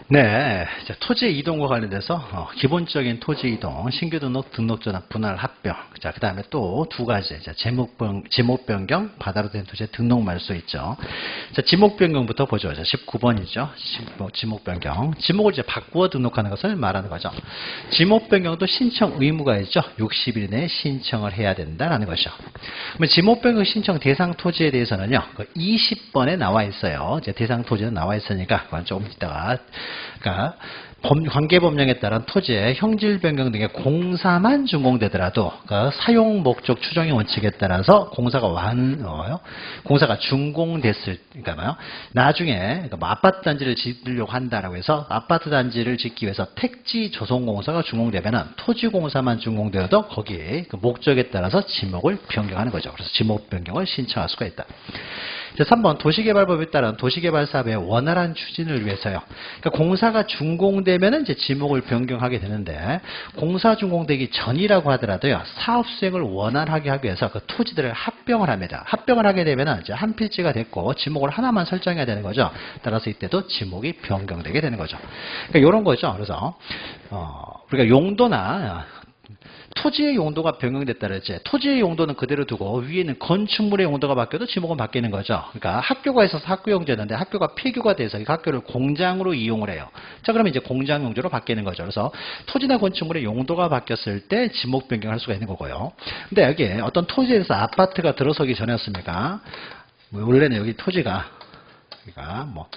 네, 자, 토지 이동과 관련돼서 기본적인 토지 이동, 신규 등록, 등록 전환, 분할 합병. 자, 그 다음에 또 두 가지. 자, 지목 변경, 바다로 된 토지의 등록 말소 있죠. 자, 지목 변경부터 보죠. 자, 19번이죠. 지목 변경. 지목을 이제 바꾸어 등록하는 것을 말하는 거죠. 지목 변경도 신청 의무가 있죠. 60일 내에 신청을 해야 된다라는 것이죠. 그러면 지목 변경 신청 대상 토지에 대해서는요, 20번에 나와 있어요. 이제 대상 토지는 나와 있으니까 그건 조금 이따가. 그러니까 관계법령에 따른 토지의 형질 변경 등의 공사만 준공되더라도 그 사용 목적 추정의 원칙에 따라서 공사가 준공됐을 그러니까 뭐요? 나중에 그러니까 뭐 아파트 단지를 짓으려고 한다라고 해서 아파트 단지를 짓기 위해서 택지 조성 공사가 준공되면은 토지 공사만 준공되어도 거기에 그 목적에 따라서 지목을 변경하는 거죠. 그래서 지목 변경을 신청할 수가 있다. 3번 도시개발법에 따른 도시개발 사업의 원활한 추진을 위해서요. 그러니까 공사가 준공되면은 이제 지목을 변경하게 되는데 공사 준공되기 전이라고 하더라도요. 사업 수행을 원활하게 하기 위해서 그 토지들을 합병을 합니다. 합병을 하게 되면은 이제 한 필지가 됐고 지목을 하나만 설정해야 되는 거죠. 따라서 이때도 지목이 변경되게 되는 거죠. 그러니까 이런 거죠. 그래서 우리가 용도나 토지의 용도가 변경됐다 그랬지. 토지의 용도는 그대로 두고 위에는 건축물의 용도가 바뀌어도 지목은 바뀌는 거죠. 그러니까 학교가 있어서 학교 용도였는데 학교가 폐교가 돼서 이 학교를 공장으로 이용을 해요. 자, 그러면 이제 공장 용도로 바뀌는 거죠. 그래서 토지나 건축물의 용도가 바뀌었을 때 지목 변경할 수가 있는 거고요. 근데 여기에 어떤 토지에서 아파트가 들어서기 전이었습니까? 원래는 여기 토지가 그러니까 뭐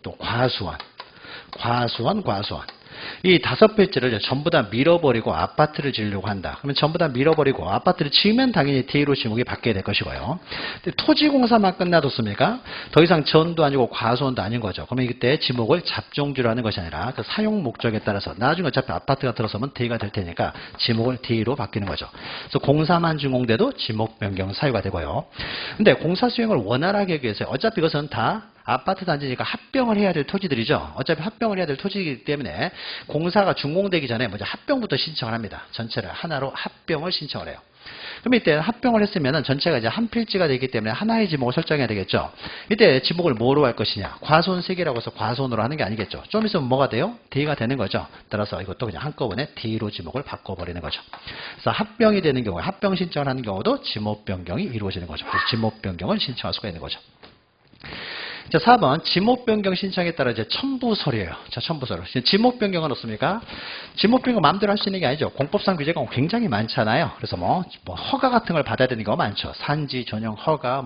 또 과수원. 이 5필지를 전부 다 밀어버리고 아파트를 지으려고 한다. 그러면 전부 다 밀어버리고 아파트를 지으면 당연히 대의로 지목이 바뀌게 될 것이고요. 근데 토지공사만 끝나뒀습니까? 더 이상 전도 아니고 과수원도 아닌 거죠. 그러면 이때 지목을 잡종주로 하는 것이 아니라 그 사용 목적에 따라서 나중에 어차피 아파트가 들어서면 대의가 될 테니까 지목을 대의로 바뀌는 거죠. 그래서 공사만 준공돼도 지목 변경 사유가 되고요. 근데 공사 수행을 원활하게 하기 위해서 어차피 이것은 다 아파트 단지니까 합병을 해야 될 토지들이죠. 어차피 합병을 해야 될 토지이기 때문에 공사가 준공되기 전에 먼저 합병부터 신청을 합니다. 전체를 하나로 합병을 신청을 해요. 그럼 이때 합병을 했으면 전체가 이제 한 필지가 되기 때문에 하나의 지목을 설정해야 되겠죠. 이때 지목을 뭐로 할 것이냐. 과수원 3개라고 해서 과수원으로 하는 게 아니겠죠. 좀 있으면 뭐가 돼요? 대의가 되는 거죠. 따라서 이것도 그냥 한꺼번에 대의로 지목을 바꿔버리는 거죠. 그래서 합병이 되는 경우에 합병 신청을 하는 경우도 지목 변경이 이루어지는 거죠. 그래서 지목 변경을 신청할 수가 있는 거죠. 자, 4번 지목 변경 신청에 따라 이제 첨부 서류예요. 자, 첨부 서류. 지목 변경은 어떻습니까? 지목 변경 마음대로 할 수 있는 게 아니죠. 공법상 규제가 굉장히 많잖아요. 그래서 뭐 허가 같은 걸 받아야 되는 거 많죠. 산지 전용 허가,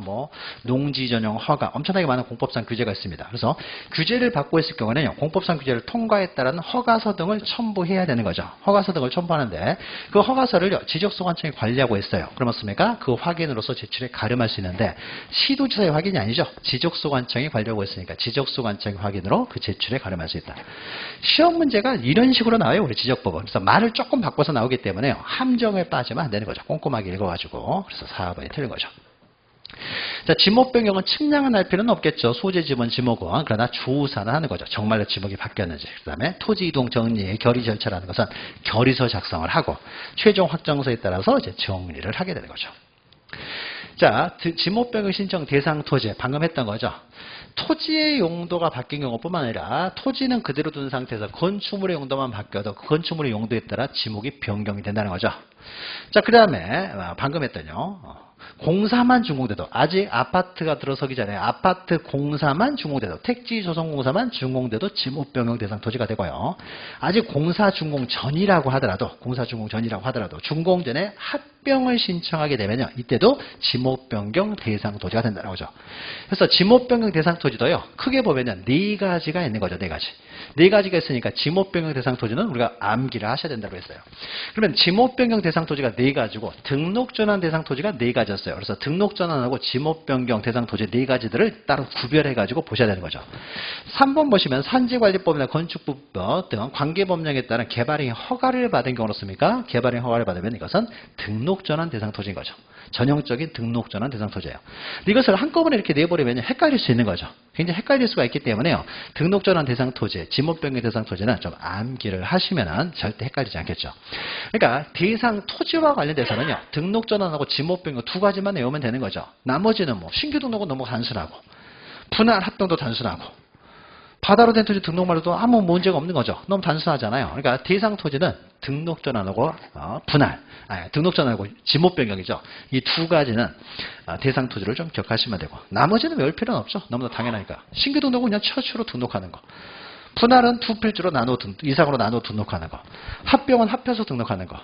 농지 전용 허가, 엄청나게 많은 공법상 규제가 있습니다. 그래서 규제를 받고 있을 경우에는 공법상 규제를 통과에 따른 허가서 등을 첨부해야 되는 거죠. 허가서 등을 첨부하는데 그 허가서를 지적소관청이 관리하고 있어요. 그럼 어떻습니까? 그 확인으로서 제출에 가름할 수 있는데 시도지사의 확인이 아니죠. 지적소관청이 관리하고 있으니까 지적소관청 확인으로 그 제출에 가름할 수 있다. 시험 문제가 이런 식으로 나와요. 우리 지적법은. 그래서 말을 조금 바꿔서 나오기 때문에 함정에 빠지면 안 되는 거죠. 꼼꼼하게 읽어가지고. 그래서 4번이 틀린 거죠. 자, 지목 변경은 측량은 할 필요는 없겠죠. 소재 지번 지목은. 그러나 조사는 하는 거죠. 정말로 지목이 바뀌었는지. 그 다음에 토지 이동 정리의 결의 절차라는 것은 결의서 작성을 하고 최종 확정서에 따라서 이제 정리를 하게 되는 거죠. 자, 지목 변경 신청 대상 토지 방금 했던 거죠. 토지의 용도가 바뀐 경우뿐만 아니라 토지는 그대로 둔 상태에서 건축물의 용도만 바뀌어도 그 건축물의 용도에 따라 지목이 변경이 된다는 거죠. 자, 그 다음에 방금 했더니요. 공사만 준공돼도 아직 아파트가 들어서기 전에 아파트 공사만 준공돼도 택지 조성 공사만 준공돼도 지목 변경 대상 토지가 되고요. 아직 공사 준공 전이라고 하더라도 준공 전에 합병을 신청하게 되면요. 이때도 지목 변경 대상 토지가 된다는 거죠. 그래서 지목 변경 대상 토지도요. 크게 보면은 4가지가 있는 거죠. 4가지. 4가지가 있으니까 지목 변경 대상 토지는 우리가 암기를 하셔야 된다고 했어요. 그러면 지목 변경 대상 토지가 4가지고 등록 전환 대상 토지가 4가지였어요. 그래서 등록 전환하고 지목 변경 대상 토지 4가지들을 따로 구별해가지고 보셔야 되는 거죠. 3번 보시면 산지관리법이나 건축법 등 관계법령에 따른 개발행위 허가를 받은 경우는 어떻습니까? 개발행위 허가를 받으면 이것은 등록 전환 대상 토지인 거죠. 전형적인 등록 전환 대상 토지예요. 이것을 한꺼번에 이렇게 내버리면 헷갈릴 수 있는 거죠. 굉장히 헷갈릴 수가 있기 때문에요. 등록 전환 대상 토지, 지목 변경 대상 토지는 좀 암기를 하시면 절대 헷갈리지 않겠죠. 그러니까 대상 토지와 관련돼서는요. 등록 전환하고 지목 변경 2가지만 외우면 되는 거죠. 나머지는 신규 등록은 너무 단순하고 분할 합병도 단순하고 바다로 된 토지 등록말로도 아무 문제가 없는 거죠. 너무 단순하잖아요. 그러니까 대상 토지는 등록 전환하고 분할, 등록 전환하고 지목 변경이죠. 이 두 가지는 대상 토지를 좀 기억하시면 되고 나머지는 외울 필요는 없죠. 너무나 당연하니까. 신규 등록은 그냥 처치로 등록하는 거. 분할은 두 필지로 이상으로 나눠 등록하는 거. 합병은 합해서 등록하는 거.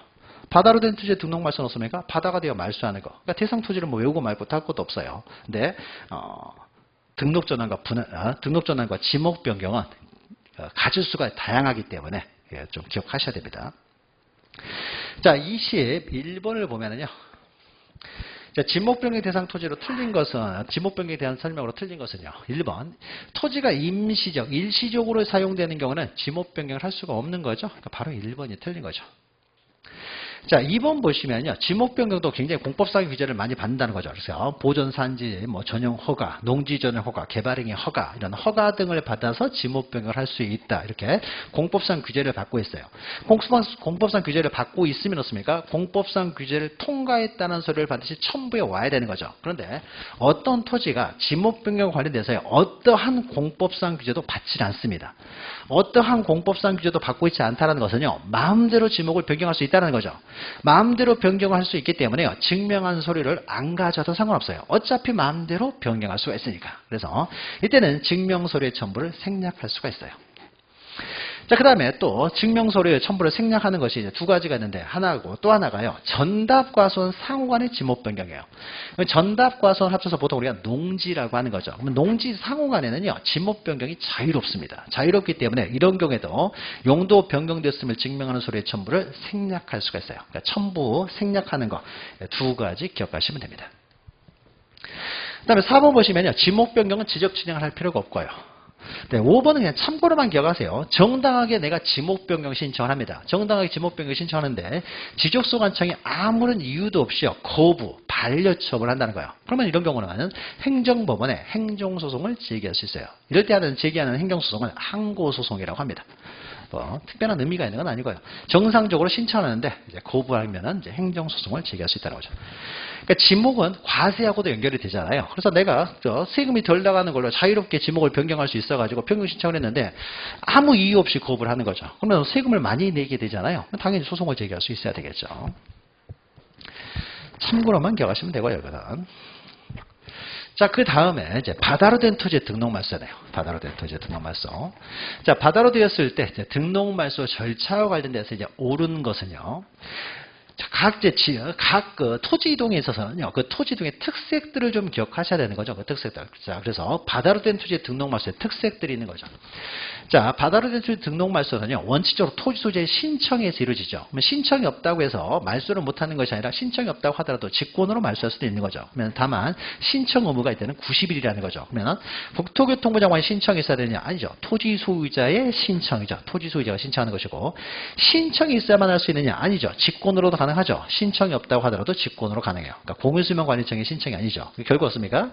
바다로 된 토지에 등록 말소 넣었으니까 바다가 되어 말소하는 거. 그러니까 대상 토지를 뭐 외우고 말고 할 것도 없어요. 근데 등록 전환과 지목 변경은 가질 수가 다양하기 때문에 좀 기억하셔야 됩니다. 자, 21번을 보면은요. 자, 지목 변경 대상 토지로 틀린 것은, 지목 변경에 대한 설명으로 틀린 것은요. 1번. 토지가 일시적으로 사용되는 경우는 지목 변경을 할 수가 없는 거죠. 그러니까 바로 1번이 틀린 거죠. 자, 2번 보시면요. 지목 변경도 굉장히 공법상 규제를 많이 받는다는 거죠. 그래서 보존산지, 전용 허가, 농지 전용 허가, 개발행위 허가, 이런 허가 등을 받아서 지목 변경을 할 수 있다. 이렇게 공법상 규제를 받고 있어요. 공법상 규제를 받고 있으면 어떻습니까? 공법상 규제를 통과했다는 서류를 반드시 첨부해 와야 되는 거죠. 그런데 어떤 토지가 지목 변경 관련돼서요. 어떠한 공법상 규제도 받지 않습니다. 어떠한 공법상 규제도 받고 있지 않다는 것은요. 마음대로 지목을 변경할 수 있다는 거죠. 마음대로 변경할 수 있기 때문에요. 증명한 서류를 안 가져도 상관없어요. 어차피 마음대로 변경할 수가 있으니까. 그래서 이때는 증명서류의 첨부를 생략할 수가 있어요. 자, 그 다음에 또 증명서류의 첨부를 생략하는 것이 이제 두 가지가 있는데 하나고 또 하나가요. 전답과손 상호간의 지목 변경이에요. 전답과손 합쳐서 보통 우리가 농지라고 하는 거죠. 그러면 농지 상호간에는요. 지목 변경이 자유롭습니다. 자유롭기 때문에 이런 경우에도 용도 변경됐음을 증명하는 서류의 첨부를 생략할 수가 있어요. 그러니까 첨부 생략하는 거 두 가지 기억하시면 됩니다. 그 다음에 4번 보시면요. 지목 변경은 지적 진행을 할 필요가 없고요. 네, 5번은 그냥 참고로만 기억하세요. 정당하게 내가 지목 변경 신청을 합니다. 정당하게 지목 변경 신청하는데 지적소관청이 아무런 이유도 없이요. 거부, 반려처분을 한다는 거예요. 그러면 이런 경우는 행정법원에 행정소송을 제기할 수 있어요. 이럴 때 제기하는 행정소송을 항고소송이라고 합니다. 특별한 의미가 있는 건 아니고요. 정상적으로 신청하는데 이제 거부하면은 이제 행정소송을 제기할 수 있다는 거죠. 그러니까 지목은 과세하고도 연결이 되잖아요. 그래서 내가 세금이 덜 나가는 걸로 자유롭게 지목을 변경할 수 있어가지고 변경 신청을 했는데 아무 이유 없이 거부를 하는 거죠. 그러면 세금을 많이 내게 되잖아요. 당연히 소송을 제기할 수 있어야 되겠죠. 참고로만 기억하시면 되고요, 이거는. 자, 그 다음에 이제 바다로 된 토지의 등록말소네요. 바다로 된 토지의 등록말소. 자, 바다로 되었을 때 이제 등록말소 절차와 관련돼서 이제 옳은 것은요. 각 토지 이동에 있어서는요, 그 토지 이동의 특색들을 좀 기억하셔야 되는 거죠. 그 특색들. 자, 그래서 바다로 된 토지의 등록말소의 특색들이 있는 거죠. 자, 바다로 된 토지 등록말소는요, 원칙적으로 토지 소재의 신청에서 이루어지죠. 그러면 신청이 없다고 해서 말소를 못하는 것이 아니라 신청이 없다고 하더라도 직권으로 말소할 수도 있는 거죠. 그러면 다만 신청 의무가 있다는 90일이라는 거죠. 그러면 국토교통부 장관이 신청이 있어야 되느냐? 아니죠. 토지 소유자의 신청이죠. 토지 소유자가 신청하는 것이고 신청이 있어야만 할 수 있느냐? 아니죠. 직권으로도 가능하죠. 신청이 없다고 하더라도 직권으로 가능해요. 그러니까 공유수명관리청의 신청이 아니죠. 결국 어떻습니까?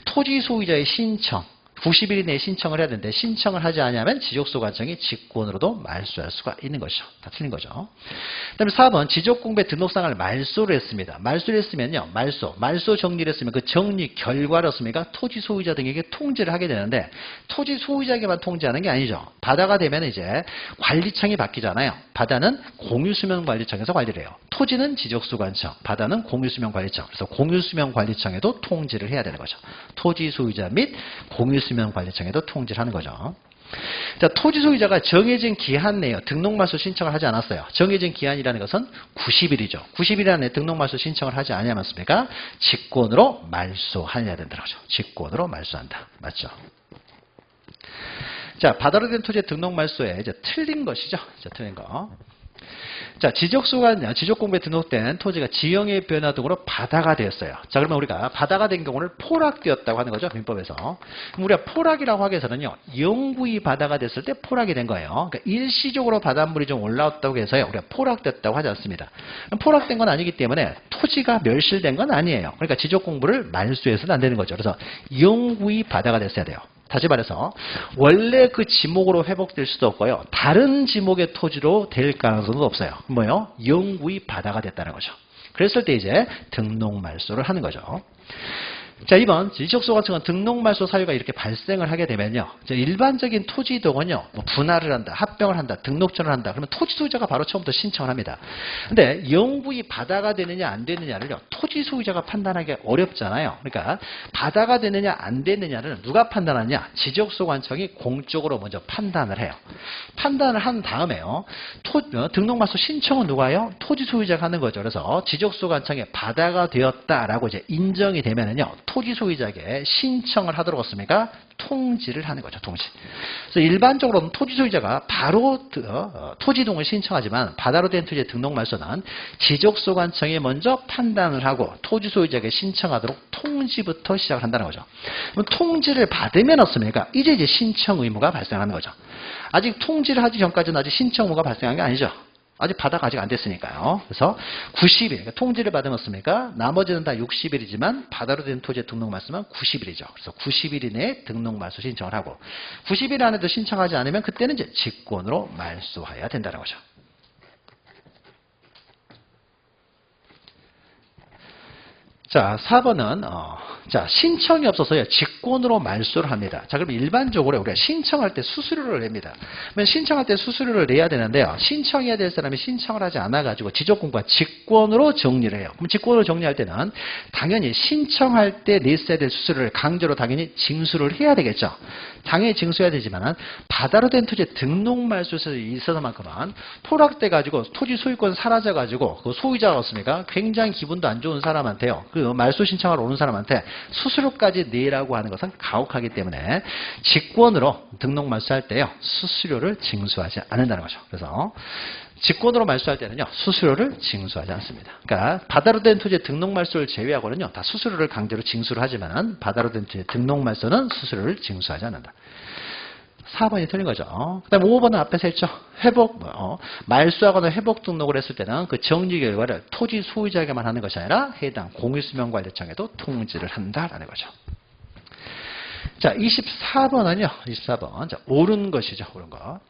토지 소유자의 신청. 90일 이내에 신청을 해야 되는데 신청을 하지 않으면 지적소관청이 직권으로도 말소할 수가 있는 것이죠. 다 틀린 거죠. 그 다음에 4번 지적공부의 등록상을 말소를 했습니다. 말소를 했으면요. 말소 정리를 했으면 그 정리 결과로습니까 토지 소유자 등에게 통지를 하게 되는데 토지 소유자에게만 통지하는 게 아니죠. 바다가 되면 이제 관리청이 바뀌잖아요. 바다는 공유수명관리청에서 관리를 해요. 토지는 지적소관청, 바다는 공유수명관리청. 그래서 공유수명관리청에도 통지를 해야 되는 거죠. 토지 소유자 및 공유수명관리청에도 통지를 하는 거죠. 자, 토지 소유자가 정해진 기한 내에 등록말소 신청을 하지 않았어요. 정해진 기한이라는 것은 90일이죠. 90일 안에 등록말소 신청을 하지 않았습니까? 직권으로 말소해야 된다는 거죠. 직권으로 말소한다. 맞죠? 자, 바다로 된 토지의 등록말소에 이제 틀린 것이죠. 틀린 거. 자, 지적공부에 등록된 토지가 지형의 변화 등으로 바다가 되었어요. 자, 그러면 우리가 바다가 된 경우를 포락되었다고 하는 거죠. 민법에서. 그럼 우리가 포락이라고 하기 위해서는요, 영구히 바다가 됐을 때 포락이 된 거예요. 그러니까 일시적으로 바닷물이 좀 올라왔다고 해서요, 우리가 포락됐다고 하지 않습니다. 포락된 건 아니기 때문에 토지가 멸실된 건 아니에요. 그러니까 지적공부를 말소해서는 안 되는 거죠. 그래서 영구히 바다가 됐어야 돼요. 다시 말해서 원래 그 지목으로 회복될 수도 없고요. 다른 지목의 토지로 될 가능성도 없어요. 뭐요? 영구히 바다가 됐다는 거죠. 그랬을 때 이제 등록 말소를 하는 거죠. 자, 이번 지적소관청은 등록말소 사유가 이렇게 발생을 하게 되면요. 일반적인 토지이동은요, 뭐 분할을 한다, 합병을 한다, 등록전을 한다. 그러면 토지 소유자가 바로 처음부터 신청을 합니다. 근데 영구히 바다가 되느냐 안 되느냐를요, 토지 소유자가 판단하기 어렵잖아요. 그러니까 바다가 되느냐 안 되느냐를 누가 판단하느냐? 지적소관청이 공적으로 먼저 판단을 해요. 판단을 한 다음에요, 등록말소 신청은 누가요? 토지 소유자가 하는 거죠. 그래서 지적소관청에 바다가 되었다라고 이제 인정이 되면은요, 토지 소유자에게 신청을 하도록 했습니까? 통지를 하는 거죠. 통지. 그래서 일반적으로는 토지 소유자가 바로 토지이동을 신청하지만 바다로 된 토지의 등록말소는 지적소관청이 먼저 판단을 하고 토지 소유자에게 신청하도록 통지부터 시작을 한다는 거죠. 그럼 통지를 받으면 어떻습니까? 이제 신청 의무가 발생하는 거죠. 아직 통지를 하기 전까지는 아직 신청 의무가 발생한 게 아니죠. 아직 바다가 아직 안 됐으니까요. 그래서 90일, 그러니까 통지를 받으셨습니까? 나머지는 다 60일이지만 바다로 된 토지의 등록말소만 90일이죠. 그래서 90일 이내에 등록말소 신청을 하고 90일 안에도 신청하지 않으면 그때는 이제 직권으로 말소해야 된다는 거죠. 자, 4번은 자, 신청이 없어서요, 직권으로 말소를 합니다. 자, 그럼 일반적으로 우리가 신청할 때 수수료를 냅니다. 그러면 신청할 때 수수료를 내야 되는데요, 신청해야 될 사람이 신청을 하지 않아가지고 지적권과 직권으로 정리를 해요. 그럼 직권으로 정리할 때는 당연히 신청할 때 냈어야 될 수수료를 강제로 당연히 징수를 해야 되겠죠. 당연히 징수해야 되지만 바다로 된 토지의 등록말소에서 있어서만큼은 포락돼가지고 토지 소유권 사라져가지고 그 소유자가 없습니까? 굉장히 기분도 안 좋은 사람한테요, 그 말소 신청하러 오는 사람한테 수수료까지 내라고 하는 것은 가혹하기 때문에 직권으로 등록말소할 때요, 수수료를 징수하지 않는다는 거죠. 그래서 직권으로 말소할 때는요, 수수료를 징수하지 않습니다. 그러니까 바다로 된 토지의 등록말소를 제외하고는요, 다 수수료를 강제로 징수를 하지만 바다로 된 토지의 등록말소는 수수료를 징수하지 않는다. 4번이 틀린 거죠. 그 다음에 5번은 앞에서 했죠. 말소하거나 회복 등록을 했을 때는 그 정지 결과를 토지 소유자에게만 하는 것이 아니라 해당 공유수명관리청에도 통지를 한다라는 거죠. 자, 24번은요, 24번. 자, 옳은 것이죠. 옳은 거.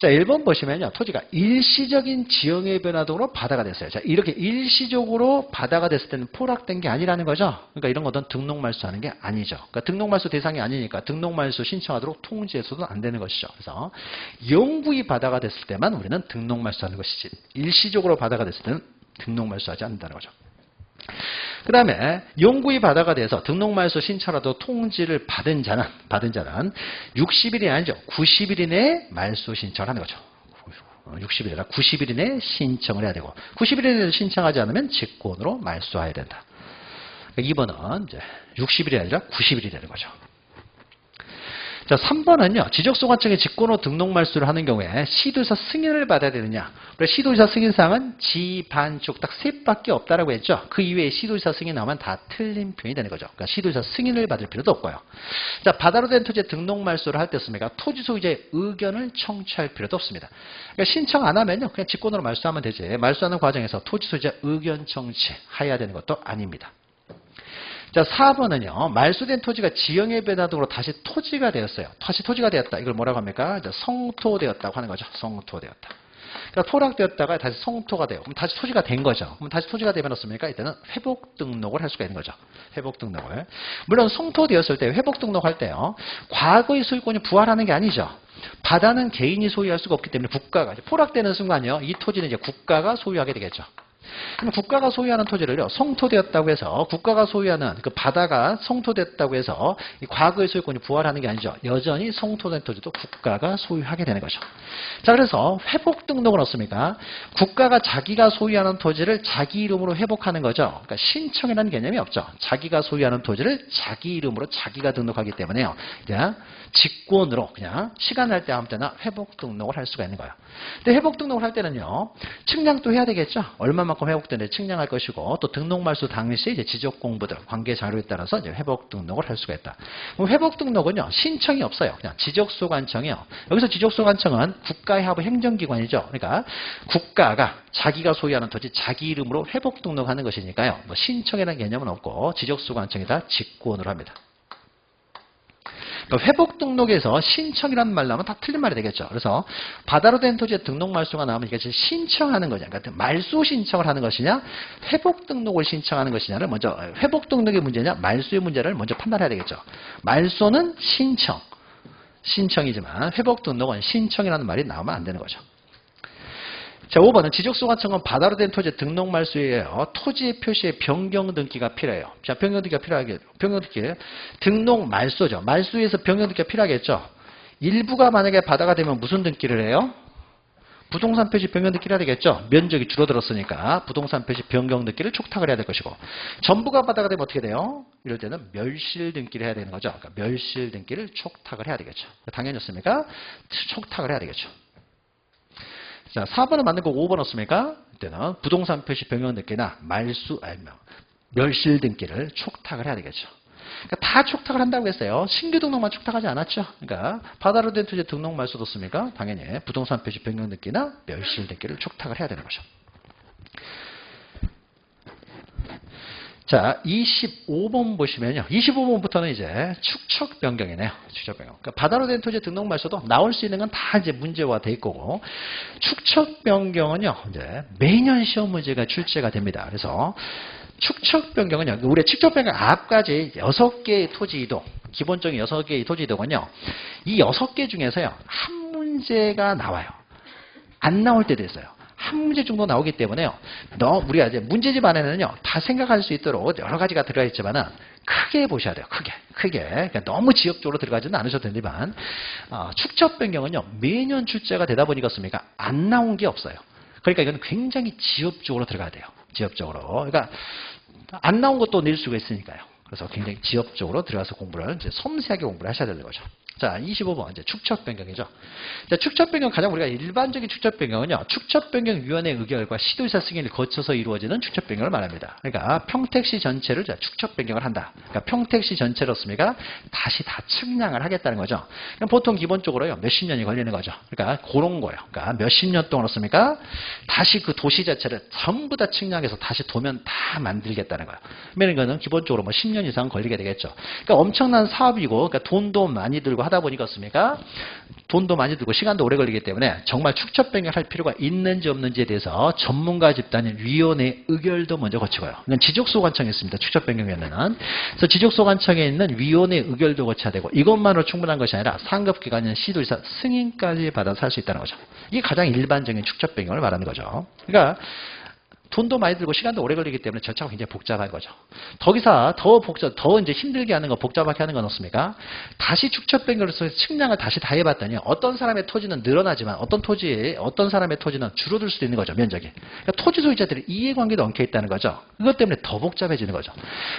자, 1번 보시면요, 토지가 일시적인 지형의 변화 등으로 바다가 됐어요. 자, 이렇게 일시적으로 바다가 됐을 때는 포락된 게 아니라는 거죠. 그러니까 이런 것은 등록말소 하는 게 아니죠. 그러니까 등록말소 대상이 아니니까 등록말소 신청하도록 통지해서도 안 되는 것이죠. 그래서 영구히 바다가 됐을 때만 우리는 등록말소 하는 것이지, 일시적으로 바다가 됐을 때는 등록말소 하지 않는다는 거죠. 그 다음에 영구히 바다가 돼서 등록말소 신청하도 통지를 받은 자는 60일이 아니죠. 90일 이내에 말소 신청을 하는 거죠. 60일 아니라 90일 이내에 신청을 해야 되고 90일 이내에 신청하지 않으면 직권으로 말소해야 된다. 그러니까 2번은 이제 60일이 아니라 90일이 되는 거죠. 자, 3번은요, 지적소관청에 직권으로 등록말소를 하는 경우에 시도의사 승인을 받아야 되느냐. 시도의사 승인사항은 지, 반, 족 딱 셋밖에 없다라고 했죠. 그 이외에 시도의사 승인 나오면 다 틀린 표현이 되는 거죠. 그러니까 시도의사 승인을 받을 필요도 없고요. 자, 바다로 된 토지의 등록말소를 할 때 씁니까? 토지 소유자의 의견을 청취할 필요도 없습니다. 그러니까 신청 안 하면요, 그냥 직권으로 말소하면 되지. 말소하는 과정에서 토지 소유자 의견 청취해야 되는 것도 아닙니다. 자, 4번은요, 말소된 토지가 지형의 변화 등으로 다시 토지가 되었어요. 다시 토지가 되었다. 이걸 뭐라고 합니까? 성토되었다고 하는 거죠. 성토되었다. 그러니까 포락되었다가 다시 성토가 돼요. 그럼 다시 토지가 된 거죠. 그럼 다시 토지가 되면 어떻습니까? 이때는 회복 등록을 할 수가 있는 거죠. 회복 등록을. 물론 성토되었을 때 회복 등록할 때요, 과거의 소유권이 부활하는 게 아니죠. 바다는 개인이 소유할 수가 없기 때문에 국가가, 포락되는 순간요, 이 토지는 이제 국가가 소유하게 되겠죠. 그럼 국가가 소유하는 토지를요, 성토되었다고 해서 국가가 소유하는 그 바다가 성토됐다고 해서 이 과거의 소유권이 부활하는 게 아니죠. 여전히 성토된 토지도 국가가 소유하게 되는 거죠. 자, 그래서 회복 등록은 어떻습니까? 국가가 자기가 소유하는 토지를 자기 이름으로 회복하는 거죠. 그러니까 신청이라는 개념이 없죠. 자기가 소유하는 토지를 자기 이름으로 자기가 등록하기 때문에요, 그냥 직권으로 그냥 시간 날 때 아무 때나 회복 등록을 할 수가 있는 거예요. 근데 회복 등록을 할 때는요, 측량도 해야 되겠죠. 얼마만큼 회복되는지 측량할 것이고, 또 등록말소 당시 이제 지적 공부들, 관계 자료에 따라서 이제 회복 등록을 할 수가 있다. 그럼 회복 등록은요, 신청이 없어요. 그냥 지적소관청이요. 여기서 지적소관청은 국가의 하부 행정기관이죠. 그러니까 국가가 자기가 소유하는 토지 자기 이름으로 회복 등록하는 것이니까요, 뭐 신청이라는 개념은 없고 지적소관청이 다 직권으로 합니다. 그러니까 회복 등록에서 신청이라는 말 나오면 다 틀린 말이 되겠죠. 그래서 바다로 된 토지의 등록 말소가 나오면 이게 신청하는 거냐. 그러니까 말소 신청을 하는 것이냐, 회복 등록을 신청하는 것이냐를 먼저 회복 등록의 문제냐, 말소의 문제를 먼저 판단해야 되겠죠. 말소는 신청이지만 회복 등록은 신청이라는 말이 나오면 안 되는 거죠. 자, 5번은 지적소관청은 바다로 된 토지 등록 말소에요. 토지의 표시에 변경 등기가 필요해요. 자, 변경 등기가 필요하겠죠. 변경 등기. 등록 말소죠. 말소에서 변경 등기가 필요하겠죠. 일부가 만약에 바다가 되면 무슨 등기를 해요? 부동산 표시 변경 등기를 해야 되겠죠. 면적이 줄어들었으니까 부동산 표시 변경 등기를 촉탁을 해야 될 것이고, 전부가 바다가 되면 어떻게 돼요? 이럴 때는 멸실 등기를 해야 되는 거죠. 그러니까 멸실 등기를 촉탁을 해야 되겠죠. 당연했습니까? 촉탁을 해야 되겠죠. 자, 4번은 맞는 거고 5번 없습니까? 이때는 부동산 표시 변경 등기나 멸실 등기를 촉탁을 해야 되겠죠. 그러니까 다 촉탁을 한다고 했어요. 신규 등록만 촉탁하지 않았죠. 그러니까 바다로 된 토지 등록 말소도 없습니까? 당연히 부동산 표시 변경 등기나 멸실 등기를 촉탁을 해야 되는 거죠. 자, 25번 보시면요. 25번부터는 이제 축척 변경이네요. 축척 변경. 그러니까 바다로 된 토지 등록 말소도 나올 수 있는 건 다 이제 문제화 돼 있고, 축척 변경은요, 이제 매년 시험 문제가 출제가 됩니다. 그래서 축척 변경은요, 우리의 축척 변경 앞까지 6개의 토지 이동, 기본적인 6개의 토지 이동은요, 이 6개 중에서요, 한 문제가 나와요. 안 나올 때도 있어요. 한 문제 정도 나오기 때문에요. 우리가 이제 문제집 안에는요, 다 생각할 수 있도록 여러 가지가 들어가 있지만은, 크게 보셔야 돼요. 크게. 그러니까 너무 지역적으로 들어가지는 않으셔도 되지만, 축척 변경은요, 매년 출제가 되다 보니까 안 나온 게 없어요. 그러니까 이건 굉장히 지역적으로 들어가야 돼요. 지역적으로. 그러니까, 안 나온 것도 낼 수가 있으니까요. 그래서 굉장히 지역적으로 들어가서 공부를 이제 섬세하게 공부를 하셔야 되는 거죠. 자, 25번 이제 축척 변경이죠. 자, 축척 변경 가장 우리가 일반적인 축척 변경은요, 축척 변경 위원회 의결과 시도의사 승인을 거쳐서 이루어지는 축척 변경을 말합니다. 그러니까 평택시 전체를 축척 변경을 한다. 그러니까 평택시 전체로습니까 다시 다 측량을 하겠다는 거죠. 그럼 보통 기본적으로요 몇십 년이 걸리는 거죠. 그러니까 그런 거예요. 그러니까 몇십 년 동안으로습니까 다시 그 도시 자체를 전부 다 측량해서 다시 도면 다 만들겠다는 거예요. 그러면 이거는 기본적으로 뭐 10년 이상 걸리게 되겠죠. 그러니까 엄청난 사업이고, 그러니까 돈도 많이 들고 하다 보니까 돈도 많이 들고 시간도 오래 걸리기 때문에 정말 축척 변경할 필요가 있는지 없는지에 대해서 전문가 집단인 위원회 의결도 먼저 거치고요. 이건 지적소관청에 있습니다. 축척 변경위원회는. 그래서 지적소관청에 있는 위원회 의결도 거쳐야 되고, 이것만으로 충분한 것이 아니라 상급기관인 시도지사 승인까지 받아서 할 수 있다는 거죠. 이게 가장 일반적인 축척 변경을 말하는 거죠. 그러니까 돈도 많이 들고 시간도 오래 걸리기 때문에 절차가 굉장히 복잡한 거죠. 거기서 더 이제 힘들게 하는 거, 복잡하게 하는 건 없습니까? 다시 축척 변경을 해서 측량을 다시 다 해봤더니 어떤 사람의 토지는 늘어나지만 어떤 사람의 토지는 줄어들 수도 있는 거죠, 면적이. 그러니까 토지 소유자들이 이해관계도 엉켜 있다는 거죠. 그것 때문에 더 복잡해지는 거죠.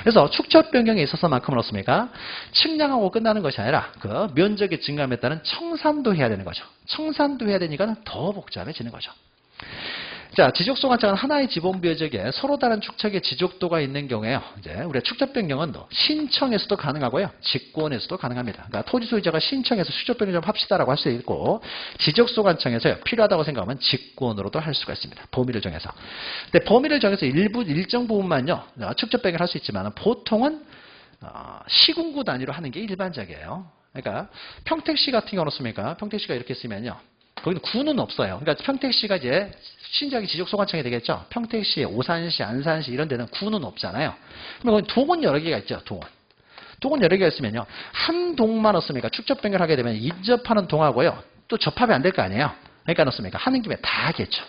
그래서 축척 변경에 있어서만큼은 어떻습니까? 측량하고 끝나는 것이 아니라 그 면적의 증감에 따른 청산도 해야 되는 거죠. 청산도 해야 되니까 더 복잡해지는 거죠. 자, 지적소관청은 하나의 지본부여지에 서로 다른 축척의 지적도가 있는 경우에요. 이제 우리가 축척 변경은 신청에서도 가능하고요, 직권에서도 가능합니다. 그러니까 토지 소유자가 신청해서 축척 변경 좀 합시다라고 할 수 있고, 지적소관청에서요 필요하다고 생각하면 직권으로도 할 수가 있습니다. 범위를 정해서. 근데 범위를 정해서 일정 부분만요 축척 변경을 할 수 있지만 보통은 시군구 단위로 하는 게 일반적이에요. 그러니까 평택시 같은 경우는 어떻습니까? 평택시가 이렇게 쓰면요. 거기는 구는 없어요. 그러니까 평택시가 이제 신작이 지적소관청이 되겠죠. 평택시, 오산시, 안산시 이런 데는 구는 없잖아요. 그러면 거기 동은 여러 개가 있죠. 동은 여러 개가 있으면요. 한 동만 없습니까? 축척 변경을 하게 되면 인접하는 동하고요. 또 접합이 안 될 거 아니에요. 그러니까 어떻습니까? 하는 김에 다 하겠죠.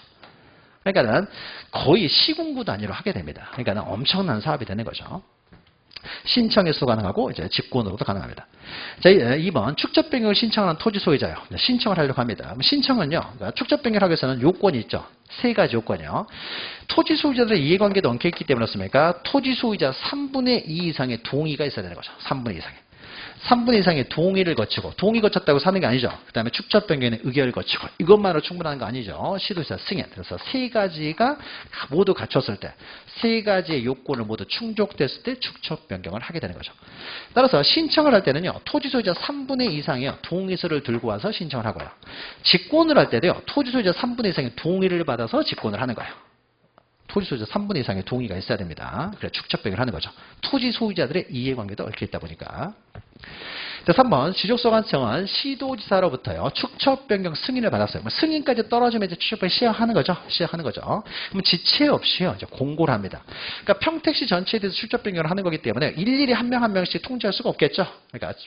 그러니까는 거의 시군구 단위로 하게 됩니다. 그러니까는 엄청난 사업이 되는 거죠. 신청에서도 가능하고 이제 직권으로도 가능합니다. 자, 2번 축척 변경을 신청하는 토지 소유자요. 신청을 하려고 합니다. 신청은요, 그러니까 축척 변경을 하기 위해서는 요건이 있죠. 3가지 요건이요. 토지 소유자들의 이해관계도 엉켜있기 때문에 그렇습니까? 토지 소유자 3분의 2 이상의 동의가 있어야 되는 거죠. 3분의 2 이상의. 3분의 이상의 동의를 거치고, 동의 거쳤다고 사는 게 아니죠. 그 다음에 축척 변경의 의결을 거치고, 이것만으로 충분한 거 아니죠. 시도지사 승인. 그래서 3가지가 모두 갖췄을 때, 3가지의 요건을 모두 충족됐을 때 축척 변경을 하게 되는 거죠. 따라서 신청을 할 때는요, 토지 소유자 3분의 2 이상의 동의서를 들고 와서 신청을 하고요. 직권을 할 때도요, 토지 소유자 3분의 2 이상의 동의를 받아서 직권을 하는 거예요. 토지 소유자 3분의 2 이상의 동의가 있어야 됩니다. 그래서 축척 변경을 하는 거죠. 토지 소유자들의 이해관계도 얽혀 있다 보니까. 자, 3번 지적소관청은 시도지사로부터요 축척 변경 승인을 받았어요. 승인까지 떨어지면 이제 축척 변경 시행하는 거죠. 그럼 지체 없이요 이제 공고를 합니다. 그러니까 평택시 전체에 대해서 축척 변경을 하는 거기 때문에 일일이 한 명 한 명씩 통지할 수가 없겠죠. 그러니까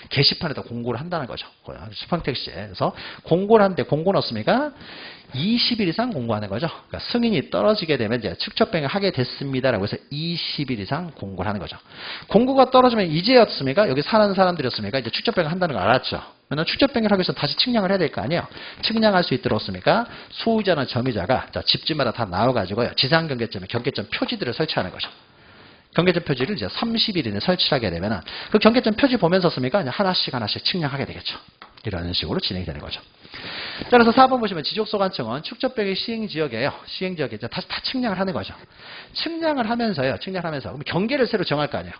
게시판에다 공고를 한다는 거죠. 평택시에. 그래서 공고를 하는데 공고 넣습니까? 20일 이상 공고하는 거죠. 그러니까 승인이 떨어지게 되면 이제 축척 변경 하게 됐습니다라고 해서 20일 이상 공고를 하는 거죠. 공고가 떨어지면 이제였습니까? 여기 사는 사람들이었습니까? 이제 축척 변경 한다는 걸 알았죠. 그러면 축척 변경을 하기 위해서 다시 측량을 해야 될 거 아니에요. 측량할 수 있도록 습니까? 소유자나 점유자가 집집마다 다 나와가지고요. 지상 경계점에 경계점 표지들을 설치하는 거죠. 경계점 표지를 이제 30일 이내에 설치하게 되면은 그 경계점 표지 보면서 습니까? 하나씩 측량하게 되겠죠. 이런 식으로 진행이 되는 거죠. 자, 그래서 4번 보시면 지적소관청은 축척 변경 시행지역이에요. 시행지역에 다시 다 측량을 하는 거죠. 측량을 하면서 그럼 경계를 새로 정할 거 아니에요.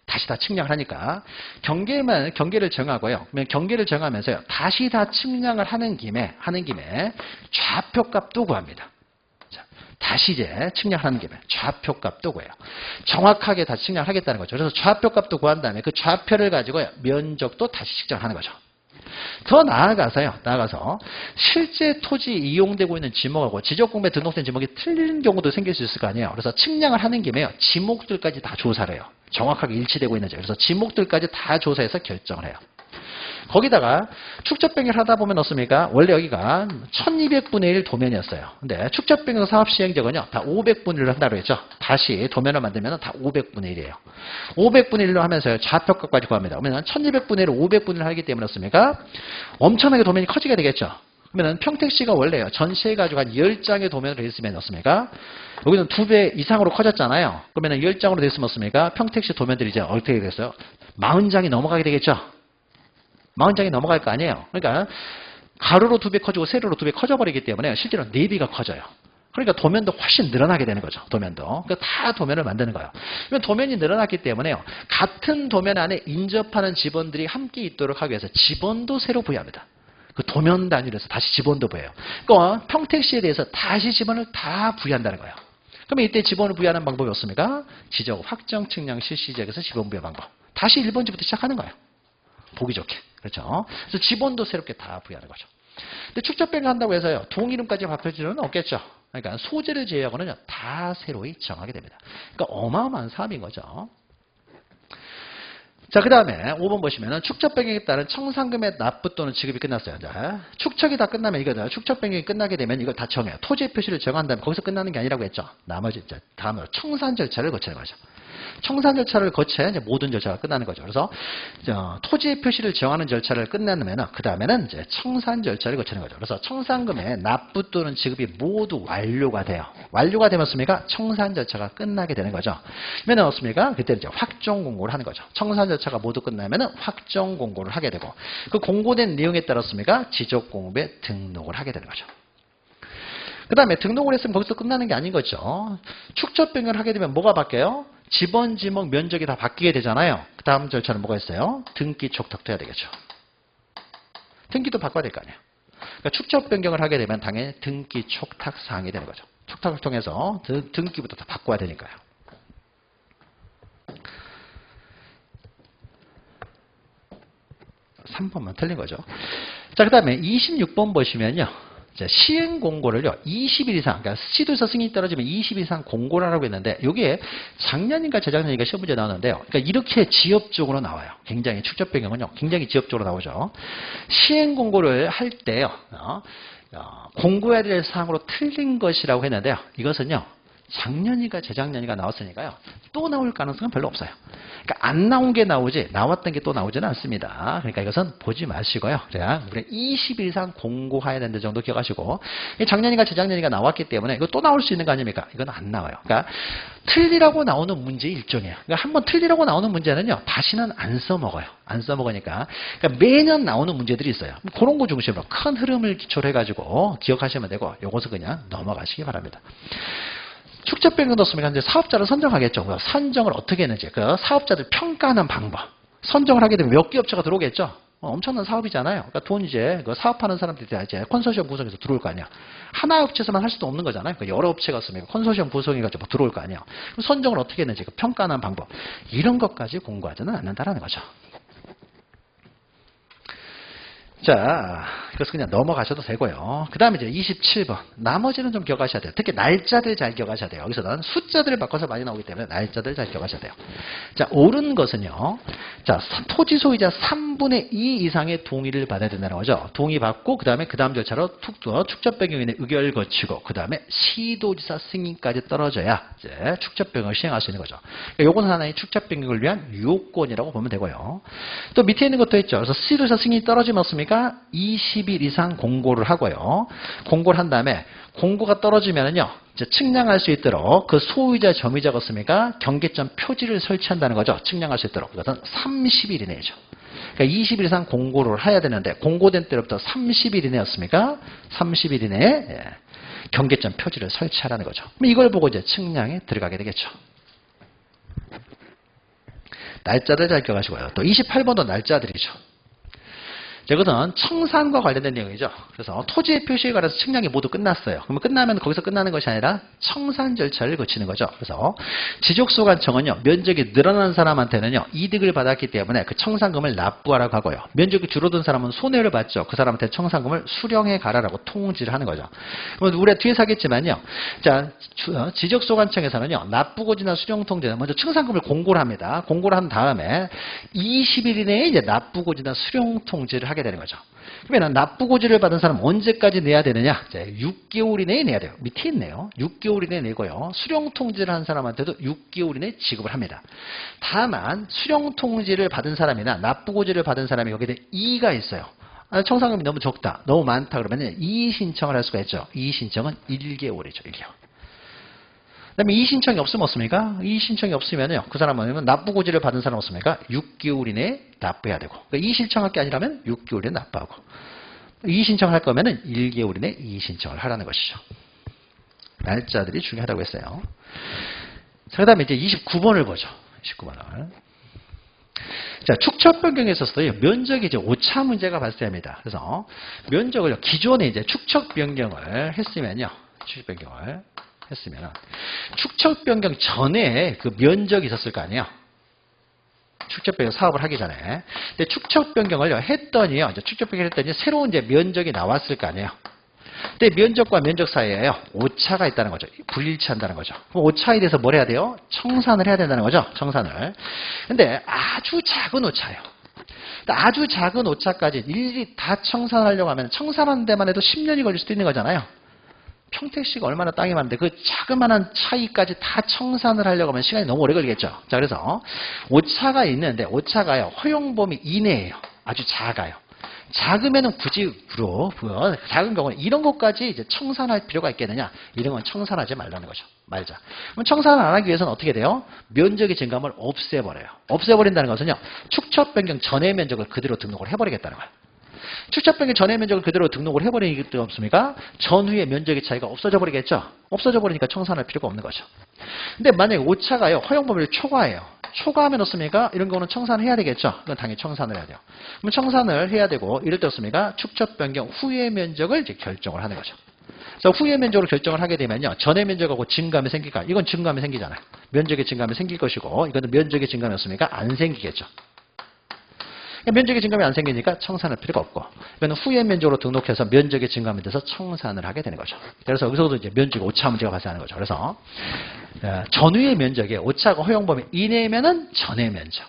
다시 다 측량을 하니까 경계를 정하고요. 그러면 경계를 정하면서요. 다시 다 측량을 하는 김에 좌표값도 구합니다. 자, 다시 이제 측량하는 김에 좌표값도 구해요. 정확하게 다시 측량하겠다는 거죠. 그래서 좌표값도 구한 다음에 그 좌표를 가지고요. 면적도 다시 측정하는 거죠. 더 나아가서 실제 토지 이용되고 있는 지목하고 지적공부에 등록된 지목이 틀린 경우도 생길 수 있을 거 아니에요. 그래서 측량을 하는 김에요. 지목들까지 다 조사를 해요. 정확하게 일치되고 있는지. 그래서 지목들까지 다 조사해서 결정을 해요. 거기다가 축척 변경을 하다 보면 어떻습니까? 원래 여기가 1200분의 1 도면이었어요. 근데 축척 변경 사업 시행적은요. 다 500분의 1로 한다고 했죠. 다시 도면을 만들면 다 500분의 1이에요. 500분의 1로 하면서요. 좌표값까지 구합니다. 그러면 1200분의 1을 500분의 1을 하기 때문에 어떻습니까? 엄청나게 도면이 커지게 되겠죠. 그러면 평택시가 원래요. 전시해가지고 한 10장의 도면으로 했으면 어떻습니까? 여기는 2배 이상으로 커졌잖아요. 그러면 10장으로 됐으면 어떻습니까? 평택시 도면들이 이제 어떻게 되겠어요? 40장이 넘어가게 되겠죠. 40장이 넘어갈 거 아니에요. 그러니까 가로로 2배 커지고 세로로 2배 커져버리기 때문에 실제로 4배가 커져요. 그러니까 도면도 훨씬 늘어나게 되는 거죠. 도면도. 그러니까 다 도면을 만드는 거예요. 그러면 도면이 늘어났기 때문에요. 같은 도면 안에 인접하는 지번들이 함께 있도록 하기 위해서 지번도 새로 부여합니다. 그 도면 단위로 해서 다시 지번도 부여해요. 그러니까 평택시에 대해서 다시 지번을 다 부여한다는 거예요. 그러면 이때 지번을 부여하는 방법이 없습니까? 지적 확정 측량 실시 지역에서 지번 부여 방법. 다시 1번지부터 시작하는 거예요. 보기 좋게. 그렇죠? 그래서 지번도 새롭게 다 부여하는 거죠. 근데 축척 변경한다고 해서요. 동이름까지 바뀔 필요는 없겠죠. 그러니까 소재를 제외하고는 다 새로이 정하게 됩니다. 그러니까 어마어마한 사업인 거죠. 자, 그 다음에 5번 보시면은 축척 변경에 따른 청산금의 납부 또는 지급이 끝났어요. 자, 축척이 다 끝나면 이거죠. 축척 변경이 끝나게 되면 이걸 다 정해요. 토지 표시를 정한 다음에 거기서 끝나는 게 아니라고 했죠. 나머지 이제 다음으로 청산 절차를 거치는 거죠. 청산 절차를 거쳐야 이제 모든 절차가 끝나는 거죠. 그래서 토지 표시를 정하는 절차를 끝내면 그 다음에는 이제 청산 절차를 거치는 거죠. 그래서 청산금의 납부 또는 지급이 모두 완료가 돼요. 완료가 되었습니까? 청산 절차가 끝나게 되는 거죠. 그러면 어떻습니까? 그때 이제 확정 공고를 하는 거죠. 청산 절차가 모두 끝나면은 확정 공고를 하게 되고 그 공고된 내용에 따랐습니까? 지적 공부에 등록을 하게 되는 거죠. 그 다음에 등록을 했으면 거기서 끝나는 게 아닌 거죠. 축척 변경을 하게 되면 뭐가 바뀌어요? 지번, 지목, 면적이 다 바뀌게 되잖아요. 그 다음 절차는 뭐가 있어요? 등기 촉탁도 해야 되겠죠. 등기도 바꿔야 될 거 아니에요. 그러니까 축척 변경을 하게 되면 당연히 등기 촉탁 사항이 되는 거죠. 촉탁을 통해서 등기부터 다 바꿔야 되니까요. (3번만) 틀린 거죠. 자, 그 다음에 26번 보시면요. 자, 시행 공고를요, 20일 이상, 그러니까 시도에서 승인이 떨어지면 20일 이상 공고를 하라고 했는데, 이게 작년인가 재작년인가 시험 문제 나오는데요. 그러니까 이렇게 지엽적으로 나와요. 굉장히 축척 변경은요, 굉장히 지엽적으로 나오죠. 시행 공고를 할 때요, 공고해야 될 사항으로 틀린 것이라고 했는데요. 이것은요, 작년이가 재작년이가 나왔으니까요. 또 나올 가능성은 별로 없어요. 그러니까 안 나온 게 나오지 나왔던 게 또 나오지는 않습니다. 그러니까 이것은 보지 마시고요. 그냥 우리 20일 이상 공고해야 된다 정도 기억하시고 작년이가 재작년이가 나왔기 때문에 이거 또 나올 수 있는 거 아닙니까? 이건 안 나와요. 그러니까 틀리라고 나오는 문제 일종이에요. 그러니까 한번 틀리라고 나오는 문제는요. 다시는 안 써먹어요. 안 써먹으니까 그러니까 매년 나오는 문제들이 있어요. 그런 거 중심으로 큰 흐름을 기초로 해가지고 기억하시면 되고 이것은 그냥 넘어가시기 바랍니다. 축척 변경 넣었으면 이제 사업자를 선정하겠죠. 선정을 어떻게 했는지, 그 사업자들 평가하는 방법. 선정을 하게 되면 몇 개 업체가 들어오겠죠. 엄청난 사업이잖아요. 그러니까 돈 이제 그 사업하는 사람들이 이제 컨소시엄 구성해서 들어올 거 아니야. 하나의 업체에서만 할 수도 없는 거잖아요. 그러니까 여러 업체가 있으면 컨소시엄 구성해가지고 들어올 거 아니야. 그럼 선정을 어떻게 했는지, 그 평가하는 방법. 이런 것까지 공부하지는 않는다라는 거죠. 자, 그래서 그냥 넘어가셔도 되고요. 그 다음에 이제 27번. 나머지는 좀 기억하셔야 돼요. 특히 날짜들 잘 기억하셔야 돼요. 여기서는 숫자들을 바꿔서 많이 나오기 때문에 날짜들 잘 기억하셔야 돼요. 자, 옳은 것은요. 자, 토지 소유자 3분의 2 이상의 동의를 받아야 된다는 거죠. 동의 받고, 그 다음에 그 다음 절차로 축적 변경인의 의결을 거치고, 그 다음에 시도지사 승인까지 떨어져야 이제 축적 변경을 시행할 수 있는 거죠. 그러니까 요건 하나의 축적 변경을 위한 요건이라고 보면 되고요. 또 밑에 있는 것도 있죠. 그래서 시도지사 승인이 떨어지면 어떻습니까? 20일 이상 공고를 하고요. 공고를 한 다음에 공고가 떨어지면은요, 이제 측량할 수 있도록 그 소유자, 점유자가 없습니까? 경계점 표지를 설치한다는 거죠. 측량할 수 있도록. 그것은 30일 이내죠. 그러니까 20일 이상 공고를 해야 되는데 공고된 때로부터 30일 이내였습니까? 30일 이내에 경계점 표지를 설치하라는 거죠. 그럼 이걸 보고 이제 측량에 들어가게 되겠죠. 날짜를 잘 기억하시고요. 또 28번도 날짜들이죠. 이것은 청산과 관련된 내용이죠. 그래서 토지의 표시에 관해서 측량이 모두 끝났어요. 그러면 끝나면 거기서 끝나는 것이 아니라 청산 절차를 거치는 거죠. 그래서 지적소관청은요, 면적이 늘어난 사람한테는요, 이득을 받았기 때문에 그 청산금을 납부하라고 하고요. 면적이 줄어든 사람은 손해를 받죠. 그 사람한테 청산금을 수령해 가라라고 통지를 하는 거죠. 그럼 우리가 뒤에서 하겠지만요. 자, 지적소관청에서는요, 납부고지나 수령통지는 먼저 청산금을 공고를 합니다. 공고를 한 다음에 20일 이내에 이제 납부고지나 수령통지를 하게 되는 거죠. 그러면 납부고지를 받은 사람은 언제까지 내야 되느냐? 이제 6개월 이내에 내야 돼요. 밑에 있네요. 6개월 이내에 내고요. 수령통지를 한 사람한테도 6개월 이내에 지급을 합니다. 다만 수령통지를 받은 사람이나 납부고지를 받은 사람이 여기에 대해 이의가 있어요. 청산금이 너무 적다, 너무 많다 그러면 이의 신청을 할 수가 있죠. 이의 신청은 1개월이죠. 1개월. 그 다음에 이의 신청이 없으면 없습니까? 이의 신청이 없으면요. 그 사람은 납부고지를 받은 사람 없습니까? 6개월 이내에 납부해야 되고. 그러니까 이의 신청할 게 아니라면 6개월 이내에 납부하고. 이의 신청을 할 거면은 1개월 이내에 이의 신청을 하라는 것이죠. 날짜들이 중요하다고 했어요. 자, 그 다음에 이제 29번을 보죠. 29번을. 자, 축척 변경에 있어서도 면적이 이제 오차 문제가 발생합니다. 그래서 면적을 기존에 이제 축척 변경을 했으면요. 축척 변경을 했으면 축척 변경 전에 그 면적이 있었을 거 아니에요. 축척 변경 사업을 하기 전에. 근데 축척 변경을 했더니요. 이제 축척 변경을 했더니 새로운 이제 면적이 나왔을 거 아니에요. 근데 면적과 면적 사이에요. 오차가 있다는 거죠. 불일치한다는 거죠. 그럼 오차에 대해서 뭘 해야 돼요? 청산을 해야 된다는 거죠. 청산을. 근데 아주 작은 오차예요. 아주 작은 오차까지 일일이 다 청산하려고 하면 청산하는 데만 해도 10년이 걸릴 수도 있는 거잖아요. 평택시가 얼마나 땅이 많은데 그 자그마한 차이까지 다 청산을 하려고 하면 시간이 너무 오래 걸리겠죠. 자, 그래서 오차가 있는데 오차가요. 허용 범위 이내예요. 아주 작아요. 작으면은 굳이 작은 경우는 이런 것까지 이제 청산할 필요가 있겠느냐? 이런 건 청산하지 말라는 거죠. 말자. 그럼 청산을 안 하기 위해서는 어떻게 돼요? 면적의 증감을 없애버려요. 없애버린다는 것은요. 축척 변경 전의 면적을 그대로 등록을 해버리겠다는 거예요. 축척 변경 전의 면적을 그대로 등록을 해버리기 때문에 없습니까? 전후의 면적의 차이가 없어져 버리겠죠? 없어져 버리니까 청산할 필요가 없는 거죠. 근데 만약에 오차가요. 허용 범위를 초과해요. 초과하면 어떻습니까? 이런 경우는 청산해야 되겠죠? 그건 당연히 청산을 해야 돼요. 그럼 청산을 해야 되고 이럴 때 어떻습니까? 축척 변경 후의 면적을 이제 결정을 하는 거죠. 그래서 후의 면적으로 결정을 하게 되면요. 전의 면적하고 증감이 생길까? 이건 증감이 생기잖아요. 면적의 증감이 생길 것이고 이거는 면적의 증감이 없습니까? 안 생기겠죠. 면적의 증감이 안 생기니까 청산할 필요가 없고 이거는 후의 면적으로 등록해서 면적의 증감에 대해서 청산을 하게 되는 거죠. 그래서 여기서도 이제 면적 오차 문제가 발생하는 거죠. 그래서 전후의 면적에 오차가 허용 범위 이내면은 전의 면적.